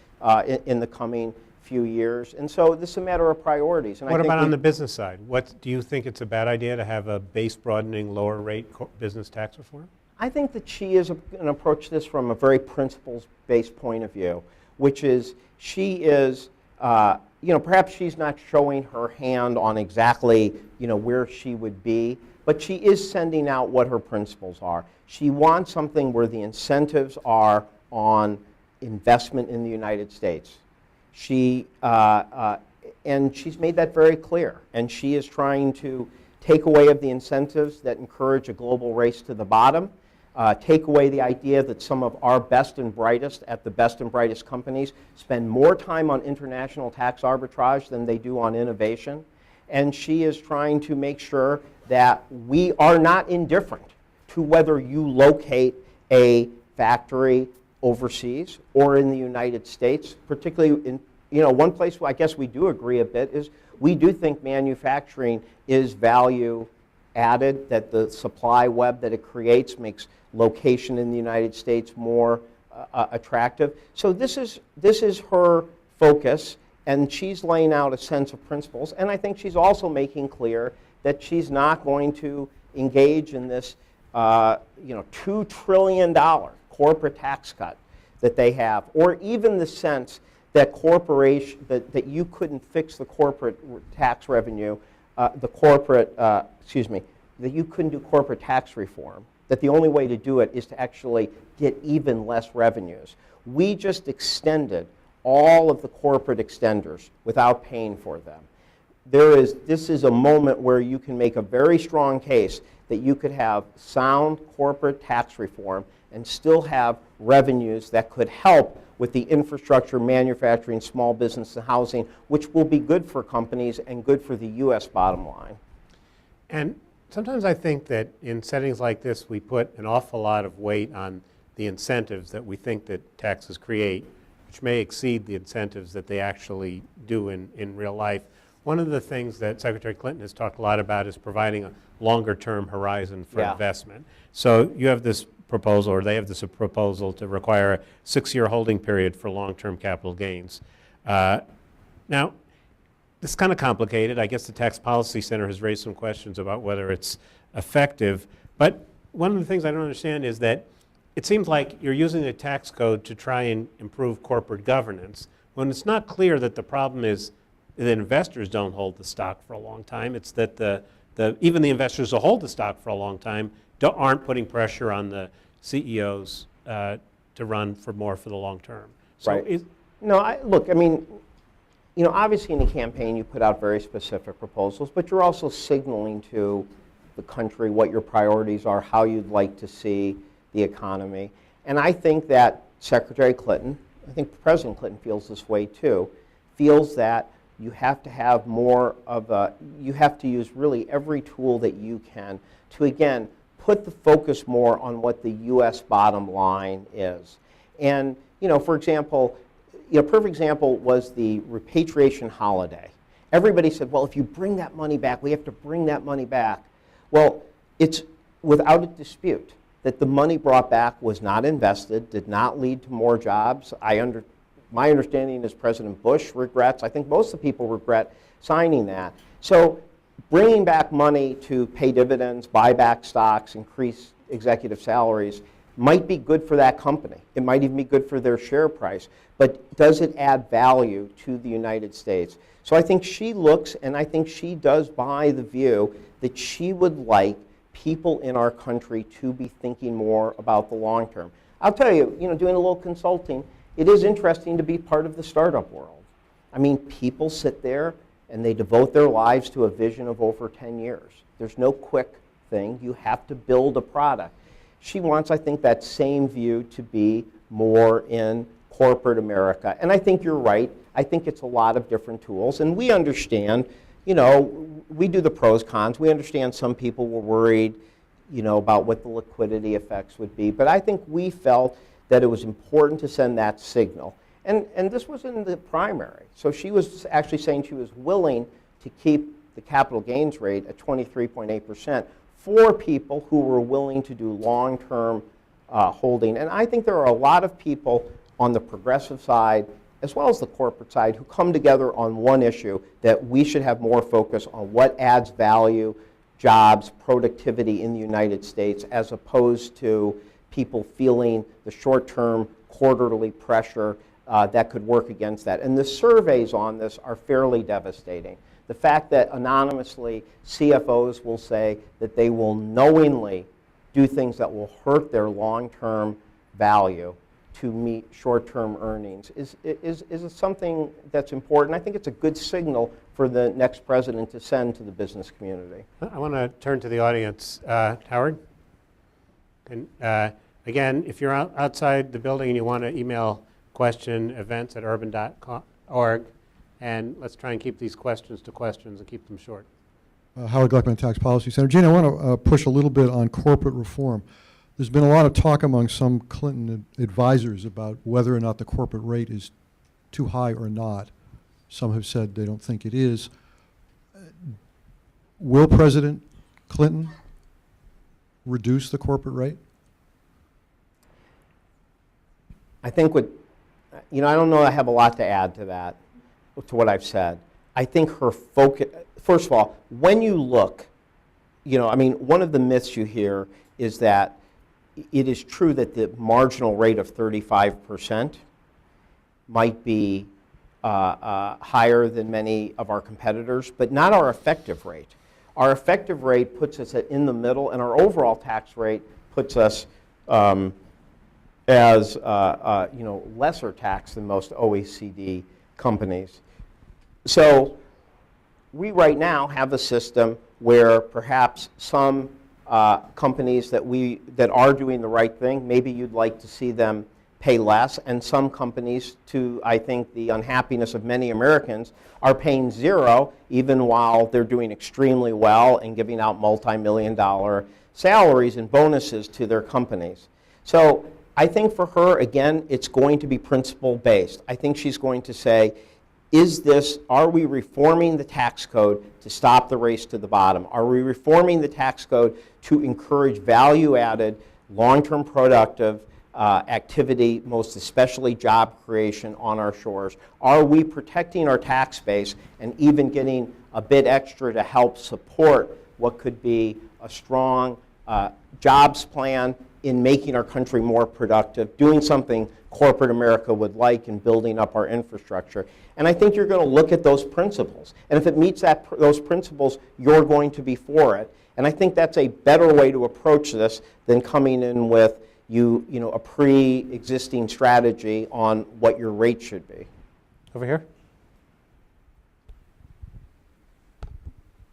in the coming few years. And so this is a matter of priorities. And what about on the business side? Do you think it's a bad idea to have a base broadening, lower rate business tax reform? I think that she is going to approach this from a very principles-based point of view, which is she is, perhaps she's not showing her hand on exactly, where she would be, but she is sending out what her principles are. She wants something where the incentives are on investment in the United States. And she's made that very clear. And she is trying to take away of the incentives that encourage a global race to the bottom take away the idea that some of our best and brightest at the best and brightest companies spend more time on international tax arbitrage than they do on innovation. And she is trying to make sure that we are not indifferent to whether you locate a factory overseas or in the United States, particularly in, one place where I guess we do agree a bit is we do think manufacturing is value added, that the supply web that it creates makes location in the United States more attractive. So this is her focus, and she's laying out a sense of principles. And I think she's also making clear that she's not going to engage in this $2 trillion corporate tax cut that they have, or even the sense that that you couldn't fix the corporate tax revenue, that you couldn't do corporate tax reform, that the only way to do it is to actually get even less revenues. We just extended all of the corporate extenders without paying for them. This is a moment where you can make a very strong case that you could have sound corporate tax reform and still have revenues that could help with the infrastructure, manufacturing, small business, and housing, which will be good for companies and good for the U.S. bottom line. And sometimes I think that in settings like this, we put an awful lot of weight on the incentives that we think that taxes create, which may exceed the incentives that they actually do in real life. One of the things that Secretary Clinton has talked a lot about is providing a longer-term horizon for investment. So you have this proposal, or they have this proposal to require a 6-year holding period for long-term capital gains. Now, this is kind of complicated. I guess the Tax Policy Center has raised some questions about whether it's effective. But one of the things I don't understand is that it seems like you're using the tax code to try and improve corporate governance, when it's not clear that the problem is that investors don't hold the stock for a long time. It's that even the investors who hold the stock for a long time aren't putting pressure on the CEOs to run for the long term. So right. Look, I mean, obviously in the campaign you put out very specific proposals, but you're also signaling to the country what your priorities are, how you'd like to see the economy. And I think that Secretary Clinton, I think President Clinton feels this way too, feels that you have to have more of you have to use really every tool that you can to, again, put the focus more on what the U.S. bottom line is. And, for example, a perfect example was the repatriation holiday. Everybody said, well, if you bring that money back, we have to bring that money back. Well, it's without a dispute that the money brought back was not invested, did not lead to more jobs. My understanding is President Bush regrets, I think most of the people regret signing that. So bringing back money to pay dividends, buy back stocks, increase executive salaries might be good for that company. It might even be good for their share price. But does it add value to the United States? So I think she looks, and I think she does buy the view that she would like people in our country to be thinking more about the long term. I'll tell you, doing a little consulting, it is interesting to be part of the startup world. I mean, people sit there and they devote their lives to a vision of over 10 years. There's no quick thing. You have to build a product. She wants, I think, that same view to be more in corporate America. And I think you're right. I think it's a lot of different tools. And we understand, we do the pros, cons. We understand some people were worried, about what the liquidity effects would be. But I think we felt that it was important to send that signal. And this was in the primary. So she was actually saying she was willing to keep the capital gains rate at 23.8% for people who were willing to do long-term holding. And I think there are a lot of people on the progressive side as well as the corporate side who come together on one issue, that we should have more focus on what adds value, jobs, productivity in the United States, as opposed to people feeling the short-term quarterly pressure that could work against that. And the surveys on this are fairly devastating. The fact that anonymously CFOs will say that they will knowingly do things that will hurt their long-term value to meet short-term earnings is something that's important. I think it's a good signal for the next president to send to the business community. I want to turn to the audience. Howard? And again, if you're outside the building and you want to email question events@urban.org, and let's try and keep these questions to questions and keep them short. Howard Gleckman, Tax Policy Center. Gene, I want to push a little bit on corporate reform. There's been a lot of talk among some Clinton advisors about whether or not the corporate rate is too high or not. Some have said they don't think it is. Will President Clinton reduce the corporate rate? I think I don't know I have a lot to add to that, to what I've said. I think her focus, first of all, when you look, one of the myths you hear is that it is true that the marginal rate of 35% might be higher than many of our competitors, but not our effective rate. Our effective rate puts us in the middle, and our overall tax rate puts us as lesser tax than most OECD companies. So we right now have a system where perhaps some companies that are doing the right thing, maybe you'd like to see them pay less, and some companies, to I think the unhappiness of many Americans, are paying zero even while they're doing extremely well and giving out multi-million-dollar salaries and bonuses to their companies. So I think for her, again, it's going to be principle-based. I think she's going to say, are we reforming the tax code to stop the race to the bottom? Are we reforming the tax code to encourage value-added, long-term productive activity, most especially job creation on our shores? Are we protecting our tax base and even getting a bit extra to help support what could be a strong jobs plan in making our country more productive, doing something corporate America would like in building up our infrastructure? And I think you're going to look at those principles. And if it meets those principles, you're going to be for it. And I think that's a better way to approach this than coming in with a pre-existing strategy on what your rate should be. Over here.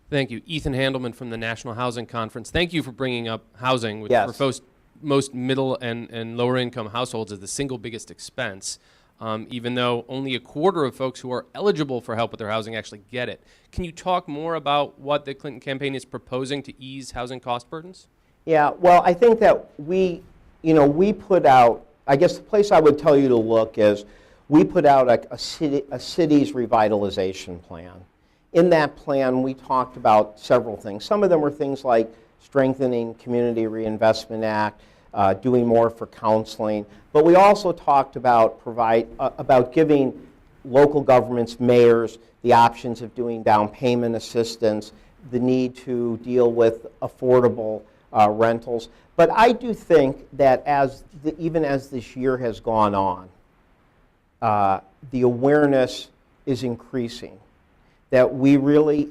Thank you. Ethan Handelman from the National Housing Conference. Thank you for bringing up housing, which Yes. for most middle and lower income households is the single biggest expense, even though only a quarter of folks who are eligible for help with their housing actually get it. Can you talk more about what the Clinton campaign is proposing to ease housing cost burdens? Yeah, well, I think that we put out, I guess the place I would tell you to look is we put out a city's revitalization plan. In that plan, we talked about several things. Some of them were things like strengthening Community Reinvestment Act, doing more for counseling. But we also talked about giving local governments, mayors, the options of doing down payment assistance, the need to deal with affordable rentals. But I do think that even as this year has gone on, the awareness is increasing that we really,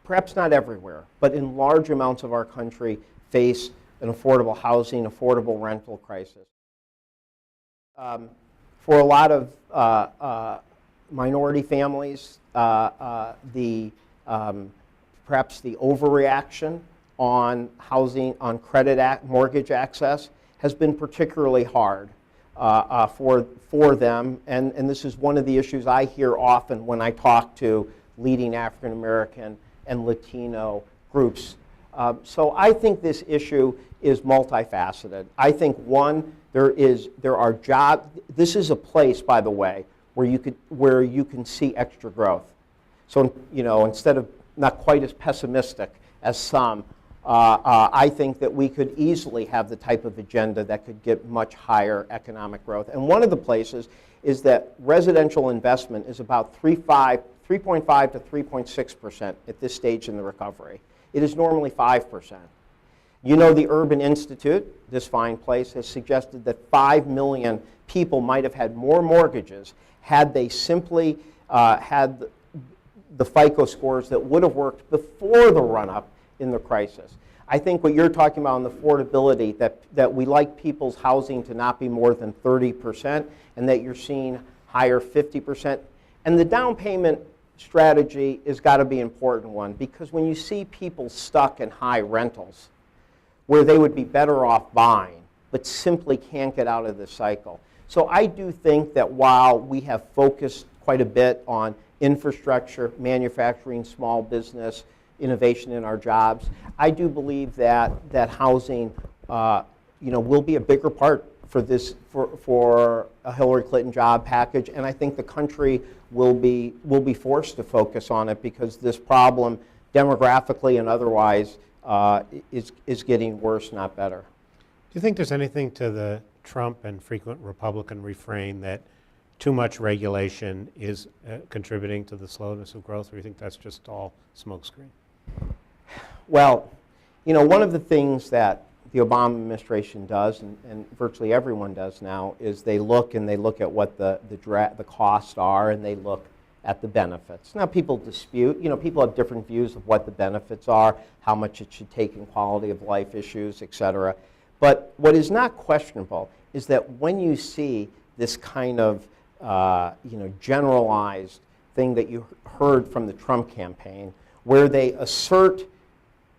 perhaps not everywhere, but in large amounts of our country, face an affordable housing, affordable rental crisis. For a lot of minority families, perhaps the overreaction on housing, on mortgage access has been particularly hard for them. And this is one of the issues I hear often when I talk to leading African American and Latino groups. So I think this issue is multifaceted. I think one, there are jobs. This is a place, by the way, where you can see extra growth. So instead of not quite as pessimistic as some, I think that we could easily have the type of agenda that could get much higher economic growth. And one of the places is that residential investment is about 3.5 to 3.6% at this stage in the recovery. It is normally 5%. The Urban Institute, this fine place, has suggested that 5 million people might have had more mortgages had they simply had the FICO scores that would have worked before the run-up in the crisis. I think what you're talking about on the affordability, that we like people's housing to not be more than 30%, and that you're seeing higher 50%. And the down payment strategy has got to be an important one, because when you see people stuck in high rentals, where they would be better off buying, but simply can't get out of this cycle. So I do think that while we have focused quite a bit on infrastructure, manufacturing, small business, innovation in our jobs, I do believe that housing will be a bigger part for a Hillary Clinton job package, and I think the country will be forced to focus on it because this problem, demographically and otherwise, is getting worse, not better. Do you think there's anything to the Trump and frequent Republican refrain that too much regulation is contributing to the slowness of growth, or do you think that's just all smokescreen? Well, one of the things that the Obama administration does, and virtually everyone does now, is they look at what the costs are, and they look at the benefits. Now, people dispute. People have different views of what the benefits are, how much it should take in quality of life issues, et cetera. But what is not questionable is that when you see this kind of generalized thing that you heard from the Trump campaign, where they assert,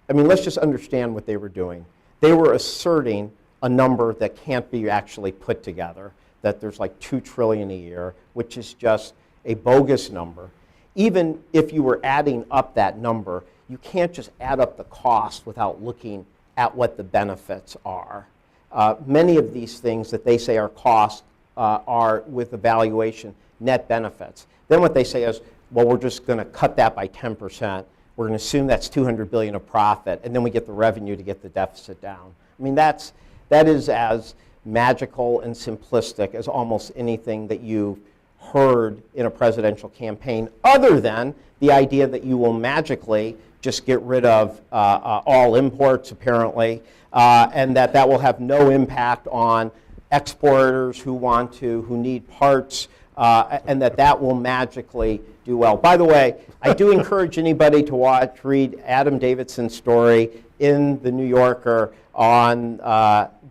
let's just understand what they were doing. They were asserting a number that can't be actually put together, that there's like $2 trillion a year, which is just a bogus number. Even if you were adding up that number, you can't just add up the cost without looking at what the benefits are. Many of these things that they say are costs are, with evaluation, net benefits. Then what they say is, well, we're just going to cut that by 10%. We're going to assume that's $200 billion of profit, and then we get the revenue to get the deficit down. That is as magical and simplistic as almost anything that you've heard in a presidential campaign, other than the idea that you will magically just get rid of all imports, apparently, and that will have no impact on exporters who need parts, and that will magically do well. By the way, I do encourage anybody to read Adam Davidson's story in The New Yorker on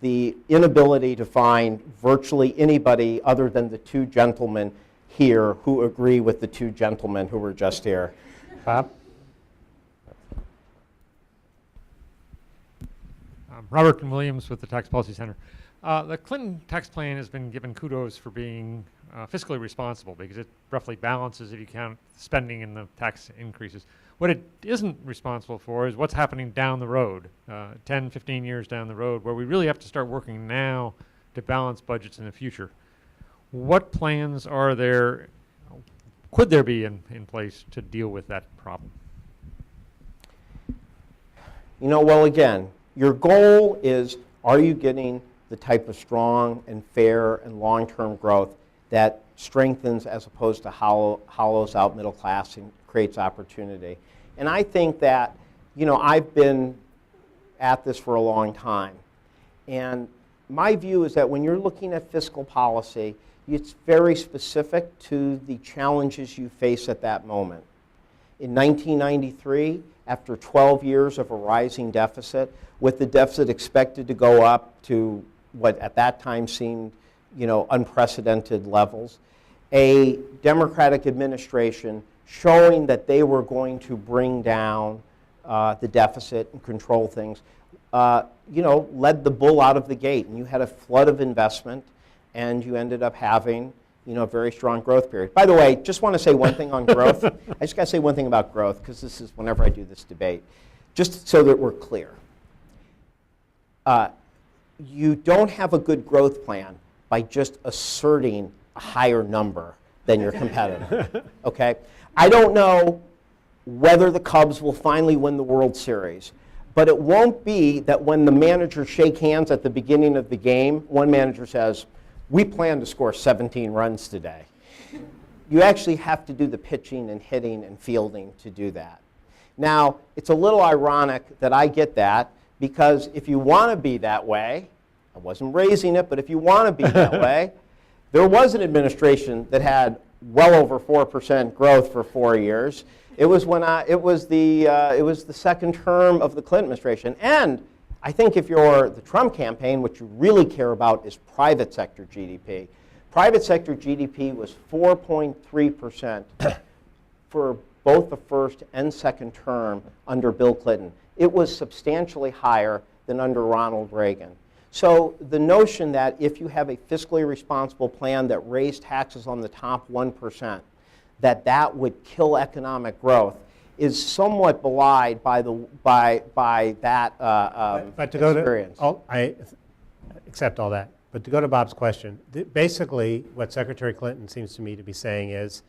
the inability to find virtually anybody other than the two gentlemen here who agree with the two gentlemen who were just here. Bob? Robert Williams with the Tax Policy Center. The Clinton tax plan has been given kudos for being fiscally responsible because it roughly balances if you count spending and the tax increases. What it isn't responsible for is what's happening down the road, 10, 15 years down the road, where we really have to start working now to balance budgets in the future. What plans are there, could there be in place to deal with that problem? Well, again, your goal is, are you getting the type of strong and fair and long-term growth that strengthens as opposed to hollows out middle class and creates opportunity? And I think that, I've been at this for a long time. And my view is that when you're looking at fiscal policy, it's very specific to the challenges you face at that moment. In 1993, after 12 years of a rising deficit, with the deficit expected to go up to what at that time seemed, unprecedented levels, a Democratic administration showing that they were going to bring down the deficit and control things, led the bull out of the gate. And you had a flood of investment, and you ended up having, a very strong growth period. By the way, just want to say one thing on growth. I just got to say one thing about growth, because this is whenever I do this debate, just so that we're clear. You don't have a good growth plan by just asserting a higher number than your competitor, okay? I don't know whether the Cubs will finally win the World Series, but it won't be that when the managers shake hands at the beginning of the game, one manager says, we plan to score 17 runs today. You actually have to do the pitching and hitting and fielding to do that. Now, it's a little ironic that I get that, because if you want to be that way, I wasn't raising it, but if you want to be that way, there was an administration that had well over 4% growth for 4 years. It was the second term of the Clinton administration. And I think if you're the Trump campaign, what you really care about is private sector GDP. Private sector GDP was 4.3% for both the first and second term under Bill Clinton. It was substantially higher than under Ronald Reagan. So the notion that if you have a fiscally responsible plan that raised taxes on the top 1%, that would kill economic growth is somewhat belied by that but to go experience. I accept all that. But to go to Bob's question, basically what Secretary Clinton seems to me to be saying is,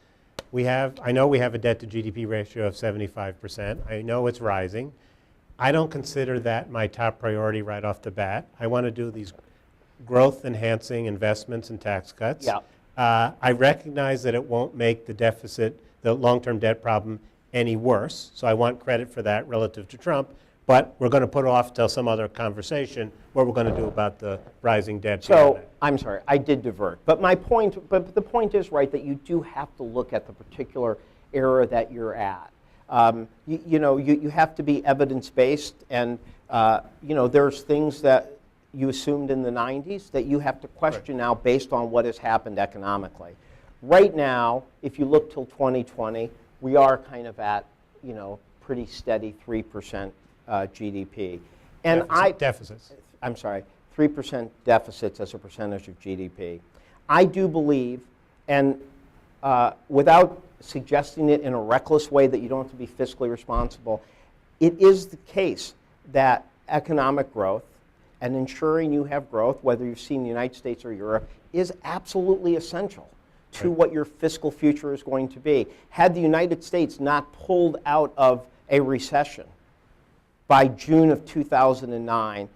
I know we have a debt to GDP ratio of 75%. I know it's rising. I don't consider that my top priority right off the bat. I want to do these growth-enhancing investments and tax cuts. Yeah. I recognize that it won't make the deficit, the long-term debt problem, any worse. So I want credit for that relative to Trump. But we're going to put off till some other conversation what we're going to do about the rising debt. So I'm sorry, I did divert. But the point is, right, that you do have to look at the particular era that you're at. You have to be evidence-based, and there's things that you assumed in the 90s that you have to question now based on what has happened economically. Right now, if you look till 2020, we are kind of at pretty steady 3% GDP, and deficits. I'm sorry, 3% deficits as a percentage of GDP. I do believe, and without suggesting it in a reckless way that you don't have to be fiscally responsible, it is the case that economic growth and ensuring you have growth, whether you've seen the United States or Europe, is absolutely essential to what your fiscal future is going to be. Had the United States not pulled out of a recession by June of 2009,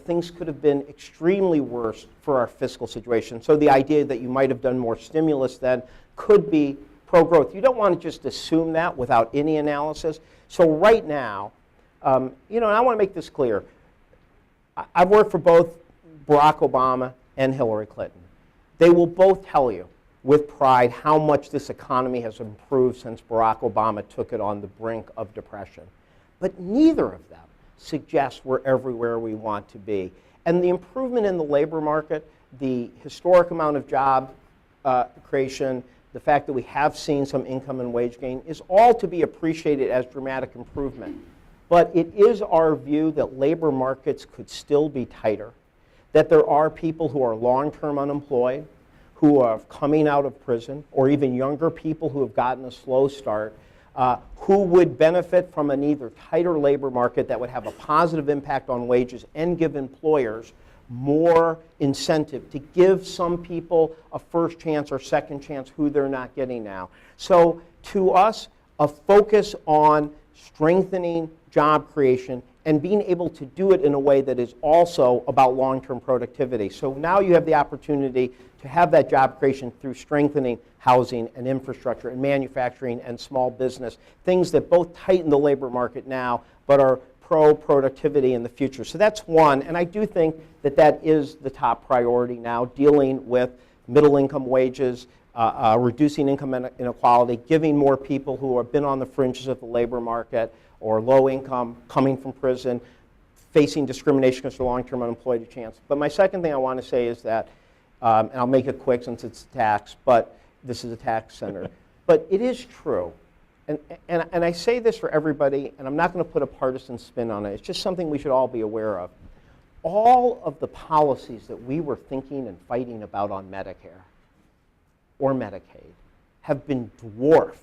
things could have been extremely worse for our fiscal situation. So the idea that you might have done more stimulus then could be pro-growth. You don't want to just assume that without any analysis. So right now, and I want to make this clear. I've worked for both Barack Obama and Hillary Clinton. They will both tell you with pride how much this economy has improved since Barack Obama took it on the brink of depression. But neither of them suggest we're everywhere we want to be. And the improvement in the labor market, the historic amount of job creation, the fact that we have seen some income and wage gain is all to be appreciated as dramatic improvement. But it is our view that labor markets could still be tighter, that there are people who are long-term unemployed, who are coming out of prison, or even younger people who have gotten a slow start, who would benefit from an either tighter labor market that would have a positive impact on wages and give employers more incentive to give some people a first chance or second chance who they're not getting now. So to us, a focus on strengthening job creation and being able to do it in a way that is also about long-term productivity. So now you have the opportunity to have that job creation through strengthening housing and infrastructure and manufacturing and small business, things that both tighten the labor market now but are pro-productivity in the future. So that's one, and I do think that is the top priority now, dealing with middle-income wages, reducing income inequality, giving more people who have been on the fringes of the labor market or low income, coming from prison, facing discrimination against the long-term unemployed a chance. But my second thing I want to say is that, and I'll make it quick since it's tax, but this is a tax center, but it is true, and I say this for everybody, and I'm not going to put a partisan spin on it, it's just something we should all be aware of. All of the policies that we were thinking and fighting about on Medicare or Medicaid have been dwarfed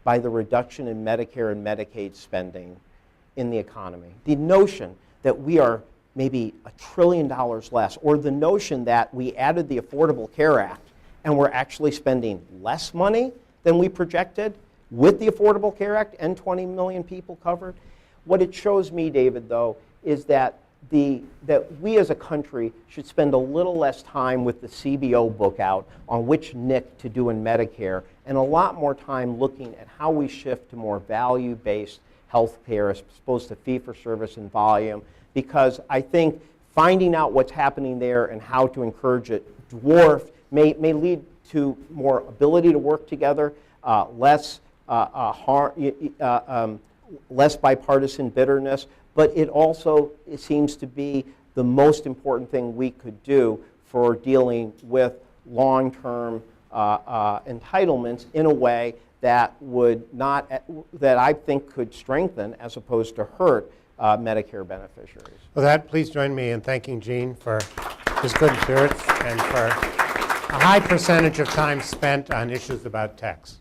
by the reduction in Medicare and Medicaid spending in the economy. The notion that we are maybe $1 trillion less, or the notion that we added the Affordable Care Act and we're actually spending less money than we projected with the Affordable Care Act and 20 million people covered. What it shows me, David, though, is that we as a country should spend a little less time with the CBO book out on which NIC to do in Medicare, and a lot more time looking at how we shift to more value-based health care as opposed to fee-for-service and volume, because I think finding out what's happening there and how to encourage it may lead to more ability to work together, less bipartisan bitterness, but it seems to be the most important thing we could do for dealing with long-term entitlements in a way that I think could strengthen as opposed to hurt Medicare beneficiaries. With that, please join me in thanking Gene for his good spirits and for a high percentage of time spent on issues about tax.